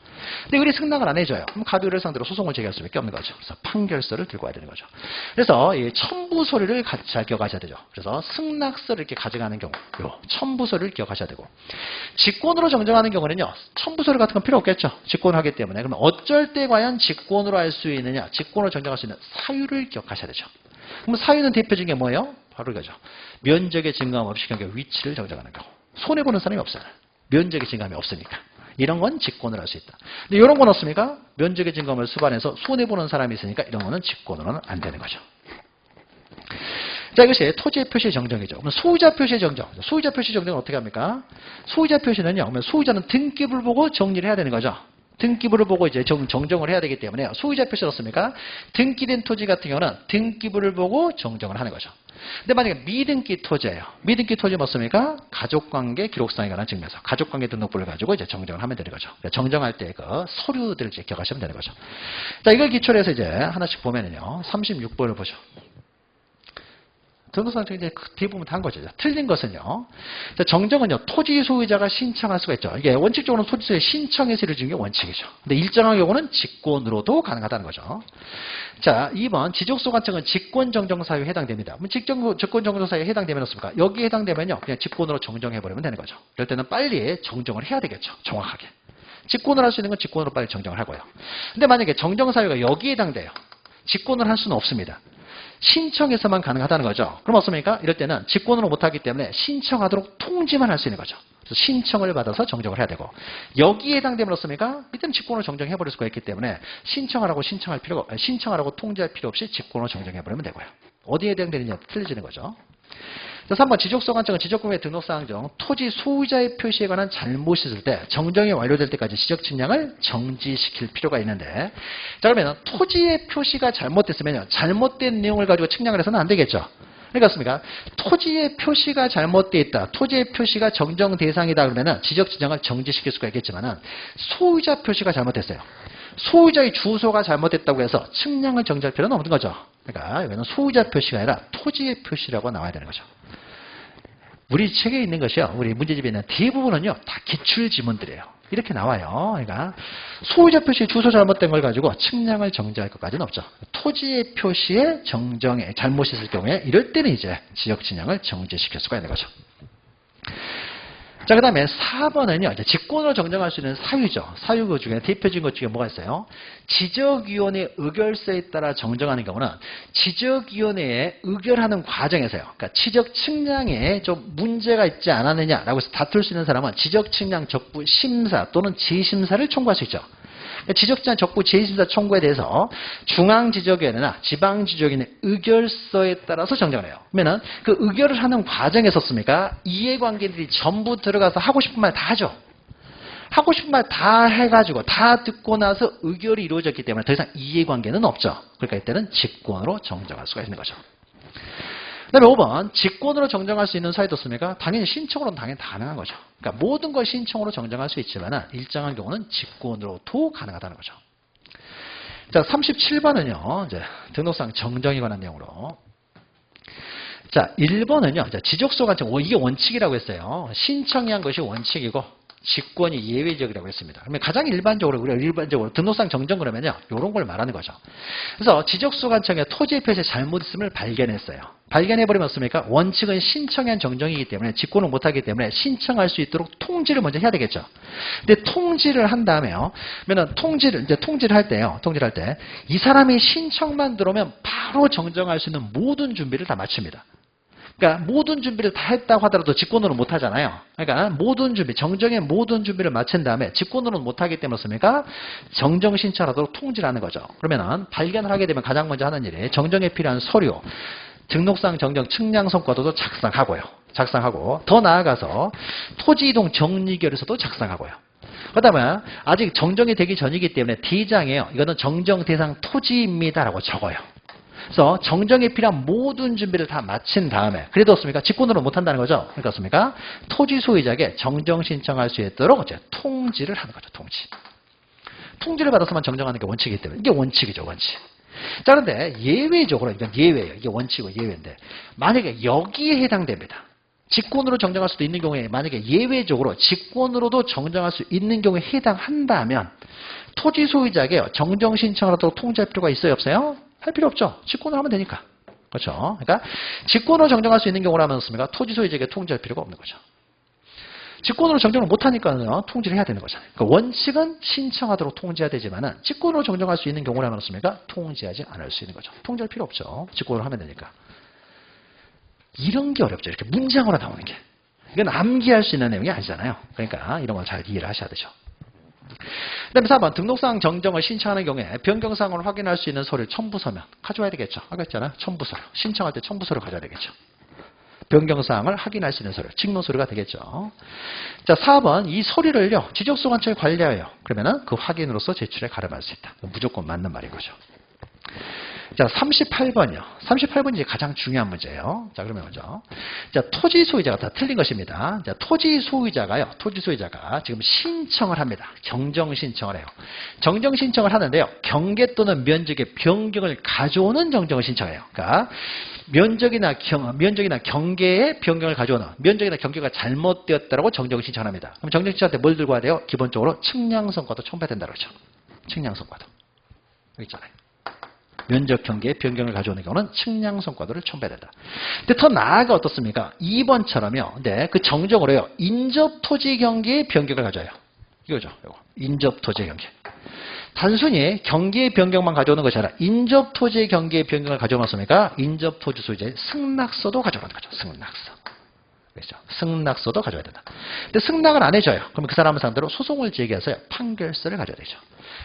근데 의뢰 승낙을 안 해줘요. 그럼 갑이 의뢰를 상대로 소송을 제기할 수밖에 없는 거죠. 그래서 판결서를 들고 와야 되는 거죠. 그래서 이 첨부 서류를 잘 기억하셔야 되죠. 그래서 승낙서를 이렇게 가져가는 경우, 요 첨부 서류를 기억하셔야 되고, 직권으로 정정하는 경우는요. 첨부 서류 같은 건 필요 없겠죠. 직권을 하기 때문에. 그러면 어쩔 때 과연 직권으로 할 수 있느냐, 직권으로 정정할 수 있는 사유를 기억하셔야 되죠. 그럼 사유는 대표적인 게 뭐예요? 바로 이거죠. 면적의 증감 없이 경계 위치를 정정하는 경우. 손해보는 사람이 없어요. 면적의 증감이 없으니까. 이런 건 직권으로 할 수 있다. 근데 이런 건 없습니까? 면적의 증감을 수반해서 손해보는 사람이 있으니까 이런 거는 직권으로는 안 되는 거죠. 자, 이것이 토지의 표시 정정이죠. 그럼 소유자 표시 정정. 소유자 표시 정정은 어떻게 합니까? 소유자 표시는요, 그러면 소유자는 등기부를 보고 정리를 해야 되는 거죠. 등기부를 보고 이제 정정을 해야 되기 때문에 소유자 표시를 넣습니까? 등기된 토지 같은 경우는 등기부를 보고 정정을 하는 거죠. 근데 만약에 미등기 토지예요. 미등기 토지 뭐습니까? 가족관계 기록상에 관한 증명서, 가족관계 등록부를 가지고 이제 정정을 하면 되는 거죠. 정정할 때 그 서류들을 이제 기억하시면 되는 거죠. 자, 이걸 기초로 해서 이제 하나씩 보면은요, 36번을 보죠. 등록상 이제 대부분 다 한 거죠. 틀린 것은요. 정정은요. 토지 소유자가 신청할 수가 있죠. 이게 원칙적으로는 토지 소유의 신청에서 이루어지는 게 원칙이죠. 근데 일정한 경우는 직권으로도 가능하다는 거죠. 자, 2번 지적소관청은 직권정정 사유에 해당됩니다. 직권정정 사유에 해당되면 어떻습니까? 여기에 해당되면요. 그냥 직권으로 정정해버리면 되는 거죠. 이럴 때는 빨리 정정을 해야 되겠죠. 정확하게. 직권을 할 수 있는 건 직권으로 빨리 정정을 하고요. 근데 만약에 정정 사유가 여기에 해당돼요. 직권을 할 수는 없습니다. 신청해서만 가능하다는 거죠. 그럼 어떻습니까? 이럴 때는 직권으로 못하기 때문에 신청하도록 통지만 할 수 있는 거죠. 그래서 신청을 받아서 정정을 해야 되고, 여기에 해당되면 어떻습니까? 이때는 직권으로 정정해버릴 수가 있기 때문에 신청하라고 통지할 필요 없이 직권으로 정정해버리면 되고요. 어디에 해당되느냐 틀려지는 거죠. 자, 3번 지적소관청은 지적구매 등록사항 중 토지 소유자의 표시에 관한 잘못이 있을 때 정정이 완료될 때까지 지적측량을 정지시킬 필요가 있는데, 자, 그러면 토지의 표시가 잘못됐으면요, 잘못된 내용을 가지고 측량을 해서는 안 되겠죠. 그렇습니까? 토지의 표시가 잘못되어 있다. 토지의 표시가 정정 대상이다. 그러면 지적측량을 정지시킬 수가 있겠지만은 소유자 표시가 잘못됐어요. 소유자의 주소가 잘못됐다고 해서 측량을 정지할 필요는 없는 거죠. 그러니까 여기는 소유자 표시가 아니라 토지의 표시라고 나와야 되는 거죠. 우리 책에 있는 것이요, 우리 문제집에 있는 대부분은요, 다 기출 지문들이에요. 이렇게 나와요. 그러니까 소유자 표시 주소 잘못된 걸 가지고 측량을 정지할 것까지는 없죠. 토지의 표시에 정정에 잘못이 있을 경우에 이럴 때는 이제 지적 측량을 정지시킬 수가 있는 거죠. 자, 그 다음에 4번은요, 이제 직권으로 정정할 수 있는 사유죠. 사유 그 중에 대표적인 것 중에 뭐가 있어요? 지적위원회 의결서에 따라 정정하는 경우는 지적위원회에 의결하는 과정에서요. 그러니까 지적 측량에 좀 문제가 있지 않았느냐라고 해서 다툴 수 있는 사람은 지적 측량 적부 심사 또는 재심사를 청구할 수 있죠. 지적자 적부 재심사 청구에 대해서 중앙지적위원회나 지방지적위원회 의결서에 따라서 정정을 해요. 그러면 그 의결을 하는 과정에 섰습니까? 이해관계들이 전부 들어가서 하고 싶은 말 다 하죠. 하고 싶은 말 다 해가지고 다 듣고 나서 의결이 이루어졌기 때문에 더 이상 이해관계는 없죠. 그러니까 이때는 직권으로 정정할 수가 있는 거죠. 그 다음에 5번 직권으로 정정할 수 있는 사유도 없습니까? 당연히 신청으로는 당연히 가능한 거죠. 그러니까 모든 걸 신청으로 정정할 수 있지만 일정한 경우는 직권으로도 가능하다는 거죠. 자, 37번은요. 이제 등록상 정정에 관한 내용으로. 자, 1번은요. 이제 지적소관청, 이게 원칙이라고 했어요. 신청이 한 것이 원칙이고 직권이 예외적이라고 했습니다. 그러면 가장 일반적으로 우리가 일반적으로 등록상 정정 그러면요, 이런 걸 말하는 거죠. 그래서 지적소관청에 토지의 표시에 잘못 있음을 발견했어요. 발견해버리면 어떻습니까? 원칙은 신청한 정정이기 때문에 직권을 못하기 때문에 신청할 수 있도록 통지를 먼저 해야 되겠죠. 근데 통지를 한 다음에요. 그러면 통지를 할 때요. 통지를 할 때 이 사람이 신청만 들어오면 바로 정정할 수 있는 모든 준비를 다 마칩니다. 그러니까 모든 준비를 다 했다고 하더라도 직권으로 못 하잖아요. 그러니까 모든 준비, 정정의 모든 준비를 마친 다음에 직권으로는 못 하기 때문에 습니까? 정정 신청하도록 통지를 하는 거죠. 그러면은 발견을 하게 되면 가장 먼저 하는 일이 정정에 필요한 서류, 등록상 정정 측량 성과도도 작성하고 더 나아가서 토지이동 정리결에서도 작성하고요. 그다음에 아직 정정이 되기 전이기 때문에 D장이에요. 이거는 정정 대상 토지입니다라고 적어요. 그래서 정정에 필요한 모든 준비를 다 마친 다음에 그래도 어떻습니까? 직권으로 못한다는 거죠. 그러니까 어떻습니까? 토지 소유자에게 정정 신청할 수 있도록 이제 통지를 하는 거죠. 통지를 받아서만 정정하는 게 원칙이기 때문에 이게 원칙이죠. 원칙. 자, 그런데 예외적으로 이건 예외예요. 이게 원칙이고 예외인데 만약에 여기에 해당됩니다. 직권으로 정정할 수도 있는 경우에 만약에 예외적으로 직권으로도 정정할 수 있는 경우에 해당한다면 토지 소유자에게 정정 신청을 하도록 통지할 필요가 있어요? 없어요? 할 필요 없죠. 직권으로 하면 되니까. 그렇죠? 그러니까 직권으로 정정할 수 있는 경우라면 어떻습니까? 토지 소유자에게 통지할 필요가 없는 거죠. 직권으로 정정을 못하니까요. 통지를 해야 되는 거잖아요. 그러니까 원칙은 신청하도록 통지해야 되지만은 직권으로 정정할 수 있는 경우라면 어떻습니까? 통지하지 않을 수 있는 거죠. 통지할 필요 없죠. 직권으로 하면 되니까. 이런 게 어렵죠. 이렇게 문장으로 나오는 게. 이건 암기할 수 있는 내용이 아니잖아요. 그러니까 이런 걸 잘 이해를 하셔야 되죠. 그 다음에 4번 등록상 정정을 신청하는 경우에 변경사항을 확인할 수 있는 서류 첨부서면 가져와야 되겠죠. 아까 했잖아요. 첨부서류. 신청할 때 첨부서류 가져야 되겠죠. 변경사항을 확인할 수 있는 서류. 직노서류가 되겠죠. 자, 4번 이 서류를요. 지적소관청에 관리하여 그러면은 그 확인으로서 제출에 가름할 수 있다. 무조건 맞는 말인 거죠. 자, 38번이요. 38번이 이제 가장 중요한 문제예요. 자, 그러면 먼저. 자, 토지 소유자가 다 틀린 것입니다. 자, 토지 소유자가 지금 신청을 합니다. 정정 신청을 해요. 정정 신청을 하는데요. 경계 또는 면적의 변경을 가져오는 정정을 신청해요. 그러니까 면적이나 경계의 변경을 가져오는 면적이나 경계가 잘못되었다고 정정 신청합니다. 그럼 정정 신청할 때 뭘 들고 와야 돼요? 기본적으로 측량성과도 첨부된다고 그러죠. 측량성과도. 여기 있잖아요. 면적 경계의 변경을 가져오는 경우는 측량 성과도를 첨부해야 된다. 근데 더 나아가 어떻습니까? 2번처럼요. 네, 그 정정을 해요. 인접 토지 경계의 변경을 가져와요. 이거죠. 이거. 인접 토지 경계. 단순히 경계의 변경만 가져오는 것이 아니라 인접 토지의 경계의 변경을 가져오었습니까? 인접 토지 소유자의 승낙서도 가져오는 거죠. 승낙서. 그렇죠. 승낙서도 가져야 된다. 근데 승낙을 안 해줘요. 그러면 그 사람을 상대로 소송을 제기해서 판결서를 가져야 되죠.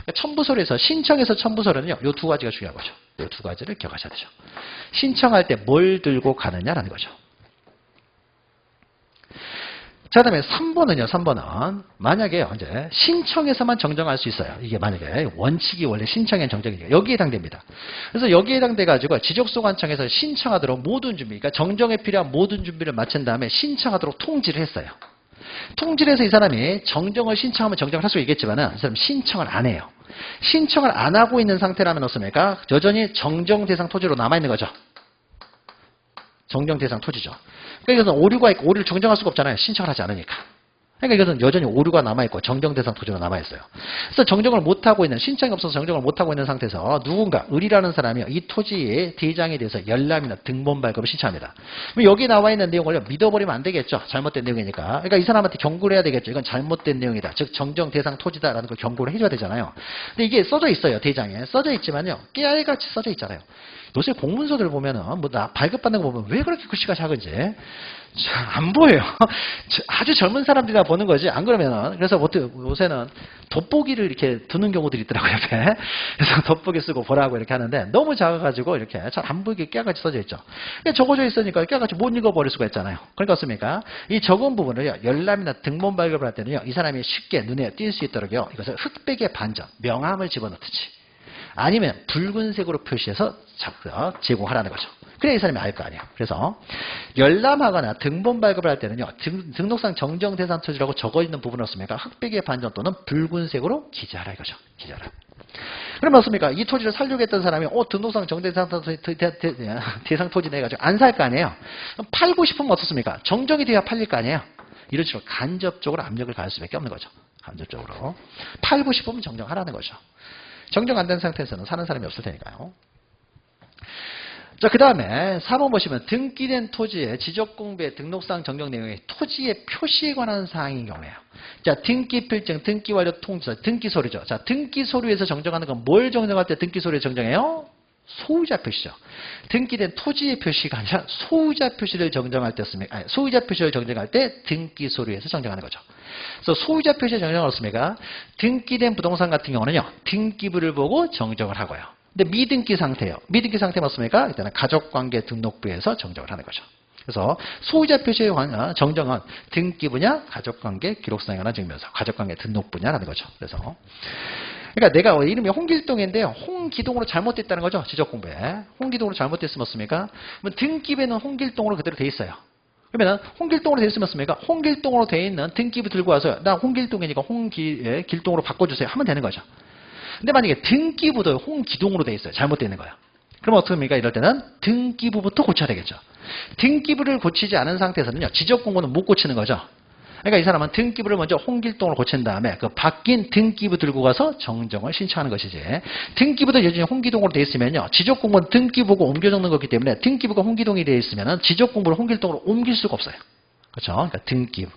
그러니까 첨부서류에서 신청해서 첨부서류는요. 이 두 가지가 중요한 거죠. 이 두 가지를 기억하셔야 되죠. 신청할 때 뭘 들고 가느냐라는 거죠. 자, 그 다음에 3번은요. 3번은 만약에 이제 신청해서만 정정할 수 있어요. 이게 만약에 원칙이 원래 신청엔 정정이니까 여기에 해당됩니다. 그래서 여기에 해당돼가지고 지적소관청에서 신청하도록 모든 준비, 그러니까 정정에 필요한 모든 준비를 마친 다음에 신청하도록 통지를 했어요. 통지를 해서 이 사람이 정정을 신청하면 정정을 할 수 있겠지만은 이 사람 신청을 안 해요. 신청을 안 하고 있는 상태라면 어떻습니까? 여전히 정정 대상 토지로 남아있는 거죠. 정정 대상 토지죠. 그러니까 이것은 오류가 있고 오류를 정정할 수가 없잖아요. 신청을 하지 않으니까. 그러니까 이것은 여전히 오류가 남아있고 정정 대상 토지로 남아있어요. 그래서 정정을 못하고 있는, 신청이 없어서 정정을 못하고 있는 상태에서 누군가, 을이라는 사람이 이 토지의 대장에 대해서 열람이나 등본 발급을 신청합니다. 그럼 여기 나와 있는 내용을 믿어버리면 안 되겠죠. 잘못된 내용이니까. 그러니까 이 사람한테 경고를 해야 되겠죠. 이건 잘못된 내용이다. 즉 정정 대상 토지다라는 걸 경고를 해줘야 되잖아요. 근데 이게 써져 있어요. 대장에. 써져 있지만요. 깨알같이 써져 있잖아요. 요새 공문서들 보면은 발급받는 거 보면 왜 그렇게 글씨가 작은지 안 보여요. 아주 젊은 사람들이나 보는 거지. 안 그러면은 그래서 요새는 돋보기를 이렇게 두는 경우들이 있더라고요. 옆에. 그래서 돋보기 쓰고 보라고 이렇게 하는데 너무 작아가지고 이렇게 잘 안 보이게 깨알같이 써져 있죠. 적어져 있으니까 깨알같이 못 읽어버릴 수가 있잖아요. 그러니까 어떻습니까? 이 적은 부분을요. 열람이나 등본 발급을 할 때는요. 이 사람이 쉽게 눈에 띌 수 있도록요. 이것을 흑백의 반전, 명함을 집어넣듯이. 아니면 붉은색으로 표시해서 제공하라는 거죠. 그래야 이 사람이 알 거 아니에요. 그래서 열람하거나 등본 발급을 할 때는요. 등록상 정정 대상 토지라고 적어있는 부분은 없습니까? 흑백의 반전 또는 붉은색으로 기재하라 이거죠. 기재하라. 그러면 어떻습니까? 이 토지를 살려겠다는 사람이 등록상 정대상 대상 토지 내가지고 안 살 거 아니에요. 팔고 싶으면 어떻습니까? 정정이 돼야 팔릴 거 아니에요. 이런 식으로 간접적으로 압력을 가할 수밖에 없는 거죠. 간접적으로. 팔고 싶으면 정정하라는 거죠. 정정 안 된 상태에서는 사는 사람이 없을 테니까요. 자, 그 다음에 4번 보시면 등기된 토지의 지적공부의 등록상 정정 내용이 토지의 표시에 관한 사항인 경우에요. 자, 등기필증, 등기완료 통지서, 등기서류죠. 자, 등기서류에서 정정하는 건 뭘 정정할 때 등기서류에 정정해요? 소유자 표시죠. 등기된 토지의 표시가 아니라 소유자 표시를 정정할 때였습니까? 아니, 소유자 표시를 정정할 때 등기서류에서 정정하는 거죠. 그래서 소유자 표시의 정정은 어떻습니까? 등기된 부동산 같은 경우는요. 등기부를 보고 정정을 하고요. 근데 미등기 상태예요. 미등기 상태는 어떻습니까? 일단은 가족관계 등록부에서 정정을 하는 거죠. 그래서 소유자 표시에 관한 정정은 등기 분야, 가족관계, 기록상에 관한 증명서, 가족관계 등록 분야라는 거죠. 그래서 그러니까 내가 이름이 홍길동인데요. 홍기동으로 잘못됐다는 거죠. 지적공부에. 홍기동으로 잘못됐으면 습니까? 등기부에는 홍길동으로 그대로 돼 있어요. 그러면 홍길동으로 돼 있으면 습니까? 홍길동으로 돼 있는 등기부 들고 와서 나 홍길동이니까 홍길동으로 바꿔주세요 하면 되는 거죠. 근데 만약에 등기부도 홍기동으로 돼 있어요. 잘못되어 있는 거예요. 그럼 어떻게 합니까? 이럴 때는 등기부부터 고쳐야 되겠죠. 등기부를 고치지 않은 상태에서는요. 지적공부는 못 고치는 거죠. 그러니까 이 사람은 등기부를 먼저 홍길동으로 고친 다음에 그 바뀐 등기부 들고 가서 정정을 신청하는 것이지. 등기부도 여전히 홍기동으로 되어 있으면요. 지적공부는 등기부고 옮겨 적는 거기 때문에 등기부가 홍기동이 되어 있으면 지적공부를 홍길동으로 옮길 수가 없어요. 그렇죠? 그러니까 등기부.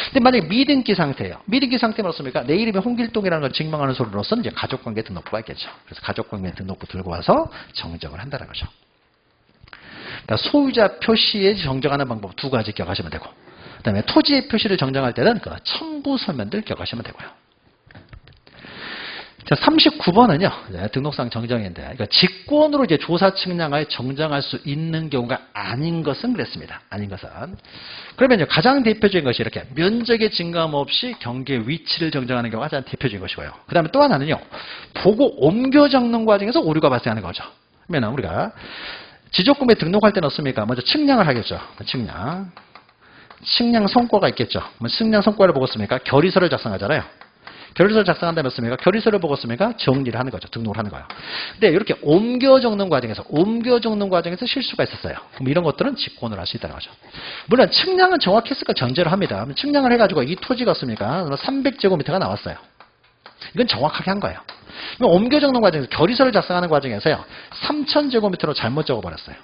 근데 만약에 미등기 상태예요. 미등기 상태는 어떻습니까? 내 이름이 홍길동이라는 걸 증명하는 소리로서는 이제 가족관계 등록부가 있겠죠. 그래서 가족관계 등록부 들고 와서 정정을 한다는 거죠. 그러니까 소유자 표시에 정정하는 방법 두 가지 기억하시면 되고, 그 다음에 토지의 표시를 정정할 때는 그 첨부 서면들 기억하시면 되고요. 자, 39번은요, 등록상 정정인데, 그러니까 직권으로 이제 조사 측량을 정정할 수 있는 경우가 아닌 것은 그랬습니다. 아닌 것은. 그러면요, 가장 대표적인 것이 이렇게 면적의 증감 없이 경계 위치를 정정하는 경우가 가장 대표적인 것이고요. 그 다음에 또 하나는요, 보고 옮겨 적는 과정에서 오류가 발생하는 거죠. 그러면 우리가 지적금에 등록할 때는 어떻습니까? 먼저 측량을 하겠죠. 측량 성과가 있겠죠. 측량 성과를 보고 씁니까? 결의서를 작성하잖아요. 결의서를 작성한다면 어떻습니까? 결의서를 보고 씁니까? 정리를 하는 거죠. 등록을 하는 거예요. 근데 이렇게 옮겨 적는 과정에서 실수가 있었어요. 그럼 이런 것들은 직권을 할 수 있다는 거죠. 물론 측량은 정확했을까 전제를 합니다. 측량을 해가지고 이 토지가 어떻습니까? 300제곱미터가 나왔어요. 이건 정확하게 한 거예요. 그럼 옮겨 적는 과정에서 결의서를 작성하는 과정에서요. 3000제곱미터로 잘못 적어버렸어요.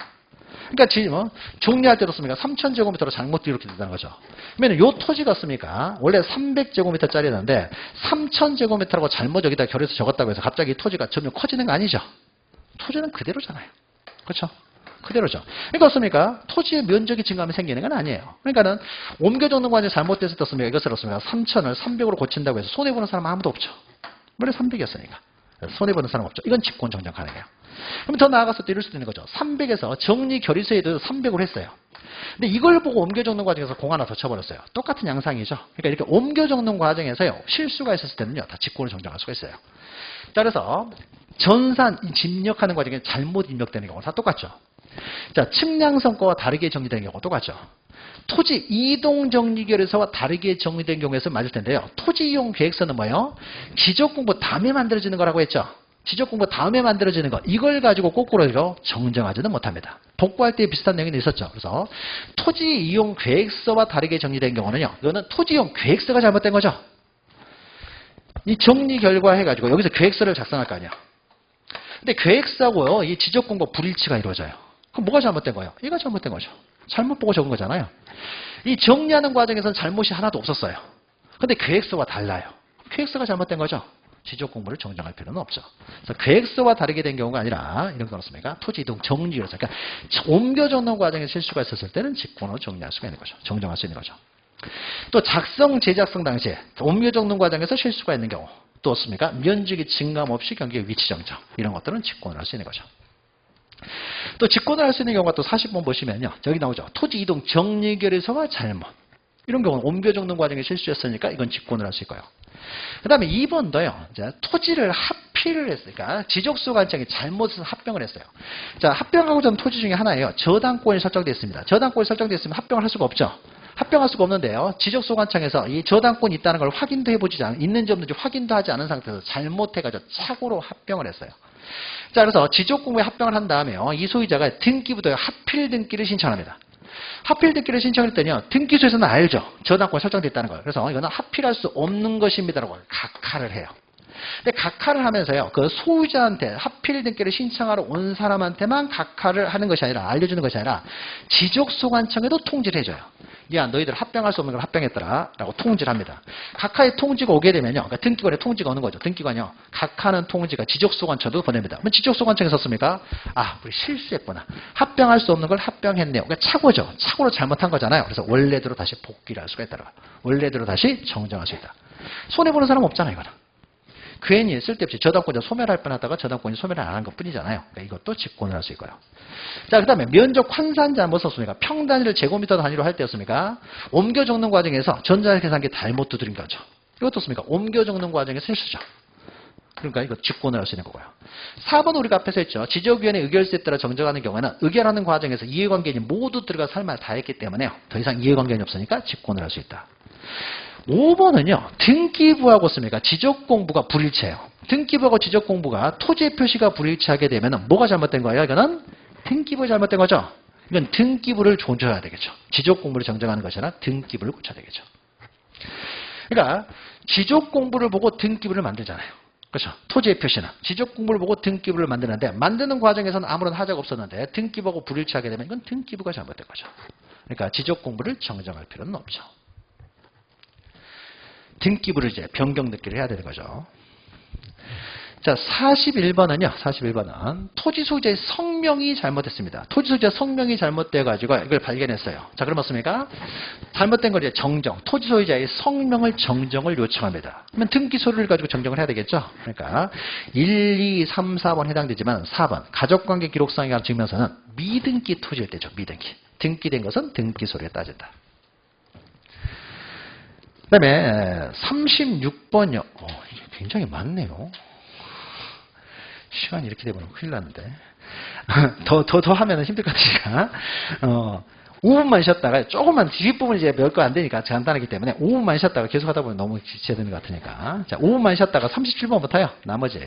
그러니까 지금 정리할 때도 씁니까? 3000제곱미터로 잘못 이렇게 된다는 거죠. 그러면 요 토지가 씁니까? 원래 300제곱미터짜리였는데 3000제곱미터라고 잘못 여기다 결해서 적었다고 해서 갑자기 이 토지가 점점 커지는 거 아니죠? 토지는 그대로잖아요. 그렇죠? 그대로죠. 그러니까 어떻습니까? 토지의 면적이 증가하면 생기는 건 아니에요. 그러니까는 옮겨 적는 과정이 잘못됐을 때 어떻습니까? 이것을 어떻습니까? 3000을 300으로 고친다고 해서 손해보는 사람 아무도 없죠. 원래 300이었으니까. 손해보는 사람 없죠. 이건 직권 정정 가능해요. 그럼 더 나아가서 또 이럴 수도 있는 거죠. 300에서 정리 결의서에도 300으로 했어요. 근데 이걸 보고 옮겨 적는 과정에서 공 하나 더 쳐버렸어요. 똑같은 양상이죠. 그러니까 이렇게 옮겨 적는 과정에서요. 실수가 있었을 때는요. 다 직권을 정정할 수가 있어요. 자, 그래서 전산 집력하는 과정에 잘못 입력되는 경우는 다 똑같죠. 자, 측량 성과와 다르게 정리되는 경우가 똑같죠. 토지 이동 정리 결의서와 다르게 정리된 경우에서 맞을 텐데요. 토지 이용 계획서는 뭐예요? 지적공부 다음에 만들어지는 거라고 했죠. 지적공부 다음에 만들어지는 것, 이걸 가지고 거꾸로 정정하지는 못합니다. 복구할 때 비슷한 내용이 있었죠. 그래서 토지 이용 계획서와 다르게 정리된 경우는요. 이거는 토지 이용 계획서가 잘못된 거죠. 이 정리 결과 해가지고 여기서 계획서를 작성할 거 아니야. 근데 계획서하고요. 이 지적공부 불일치가 이루어져요. 그럼 뭐가 잘못된 거예요? 이거 잘못된 거죠. 잘못 보고 적은 거잖아요. 이 정리하는 과정에서는 잘못이 하나도 없었어요. 근데 계획서와 달라요. 계획서가 잘못된 거죠. 지적 공부를 정정할 필요는 없죠. 그래서 계획서와 다르게 된 경우가 아니라 이런 건 어떻습니까? 토지 이동 정리결의서. 그러니까 옮겨 적는 과정에 실수가 있었을 때는 직권으로 정리할 수가 있는 거죠. 정정할 수 있는 거죠. 또 작성, 재작성 당시에 옮겨 적는 과정에서 실수가 있는 경우 또 어떻습니까? 면적이 증감 없이 경계 위치 정정. 이런 것들은 직권을 할 수 있는 거죠. 또 직권을 할 수 있는 경우가 또 40번 보시면요. 저기 나오죠. 토지 이동 정리결의서와 잘못. 이런 경우는 옮겨 적는 과정에 실수였으니까 이건 직권을 할 수 있고요. 그 다음에 2번도요. 토지를 합필을 했으니까 지적수 관청이 잘못해서 합병을 했어요. 자, 합병하고자 하는 토지 중에 하나예요. 저당권이 설정되어 있습니다. 저당권이 설정되어 있으면 합병을 할 수가 없죠. 합병할 수가 없는데요. 지적수 관청에서 이 저당권이 있다는 걸 확인도 해보지 있는지 없는지 확인도 하지 않은 상태에서 잘못해가지고 착오로 합병을 했어요. 자, 그래서 지적공부에 합병을 한 다음에요. 이 소유자가 등기부도에 하필 등기를 신청합니다. 하필 등기를 신청했더니요. 등기소에서는 알죠. 저당권이 설정되어 있다는 걸. 그래서 이거는 하필할 수 없는 것입니다라고 각하를 해요. 근데 각하를 하면서요. 그 소유자한테 하필 등기를 신청하러 온 사람한테만 각하를 하는 것이 아니라 알려주는 것이 아니라 지적소관청에도 통지를 해줘요. 야, 너희들 합병할 수 없는 걸 합병했더라 라고 통지를 합니다. 각하의 통지가 오게 되면요. 그러니까 등기관에 통지가 오는 거죠. 등기관이요. 각하는 통지가 지적소관청도 보냅니다. 그럼 지적소관청에 썼습니까? 아, 우리 실수했구나. 합병할 수 없는 걸 합병했네요. 그러니까 착오죠. 착오로 잘못한 거잖아요. 그래서 원래대로 다시 복귀를 할 수가 있다라. 원래대로 다시 정정할 수 있다. 손해보는 사람 없잖아요. 이거는. 괜히 쓸데없이 저당권자 소멸할 뻔하다가 저당권이 소멸을 안 한 것 뿐이잖아요. 그러니까 이것도 직권을 할 수 있고요. 자, 그 다음에 면적 환산자 뭐 썼습니까? 평단위를 제곱미터 단위로 할 때였습니까? 옮겨 적는 과정에서 전자 계산기 잘못 두드린 거죠. 이것도 씁니까? 옮겨 적는 과정에서 실수죠. 그러니까 이거 직권을 할 수 있는 거고요. 4번 우리가 앞에서 했죠. 지적위원회 의결수에 따라 정정하는 경우에는 의결하는 과정에서 이해관계인이 모두 들어가 할 말 다 했기 때문에요. 더 이상 이해관계인이 없으니까 직권을 할 수 있다. 5번은요. 등기부하고 씁니까? 지적공부가 불일치해요. 등기부하고 지적공부가 토지의 표시가 불일치하게 되면 뭐가 잘못된 거예요? 이거는 등기부가 잘못된 거죠. 이건 등기부를 고쳐야 되겠죠. 지적공부를 정정하는 것이 아니라 등기부를 고쳐야 되겠죠. 그러니까 지적공부를 보고 등기부를 만들잖아요. 그렇죠. 토지의 표시는 지적공부를 보고 등기부를 만드는데 만드는 과정에서는 아무런 하자가 없었는데 등기부하고 불일치하게 되면 이건 등기부가 잘못된 거죠. 그러니까 지적공부를 정정할 필요는 없죠. 등기부를 이제 변경 등기를 해야 되는 거죠. 자, 41번은요. 41번은 토지 소유자의 성명이 잘못됐습니다. 토지 소유자 성명이 잘못돼 가지고 이걸 발견했어요. 자, 그럼 어떻습니까? 잘못된 걸 이제 정정, 토지 소유자의 성명을 정정을 요청합니다. 그러면 등기 서류를 가지고 정정을 해야 되겠죠. 그러니까 1, 2, 3, 4번 해당되지만 4번 가족관계 기록상의 증명서는 미등기 토지일 때죠. 미등기. 등기된 것은 등기 서류에 따진다. 그 다음에 36번이요. 이게 굉장히 많네요. 시간이 이렇게 되면 큰일 났는데. 더 하면 힘들 것 같으니까. 5분만 쉬었다가, 조금만 뒷부분 이제 몇 거 안 되니까 간단하기 때문에 5분만 쉬었다가 계속 하다 보면 너무 지쳐야 되는 것 같으니까. 자, 5분만 쉬었다가 37번부터요. 나머지,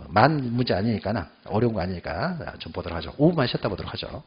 만 문제 아니니까, 어려운 거 아니니까 좀 보도록 하죠. 5분만 쉬었다 보도록 하죠.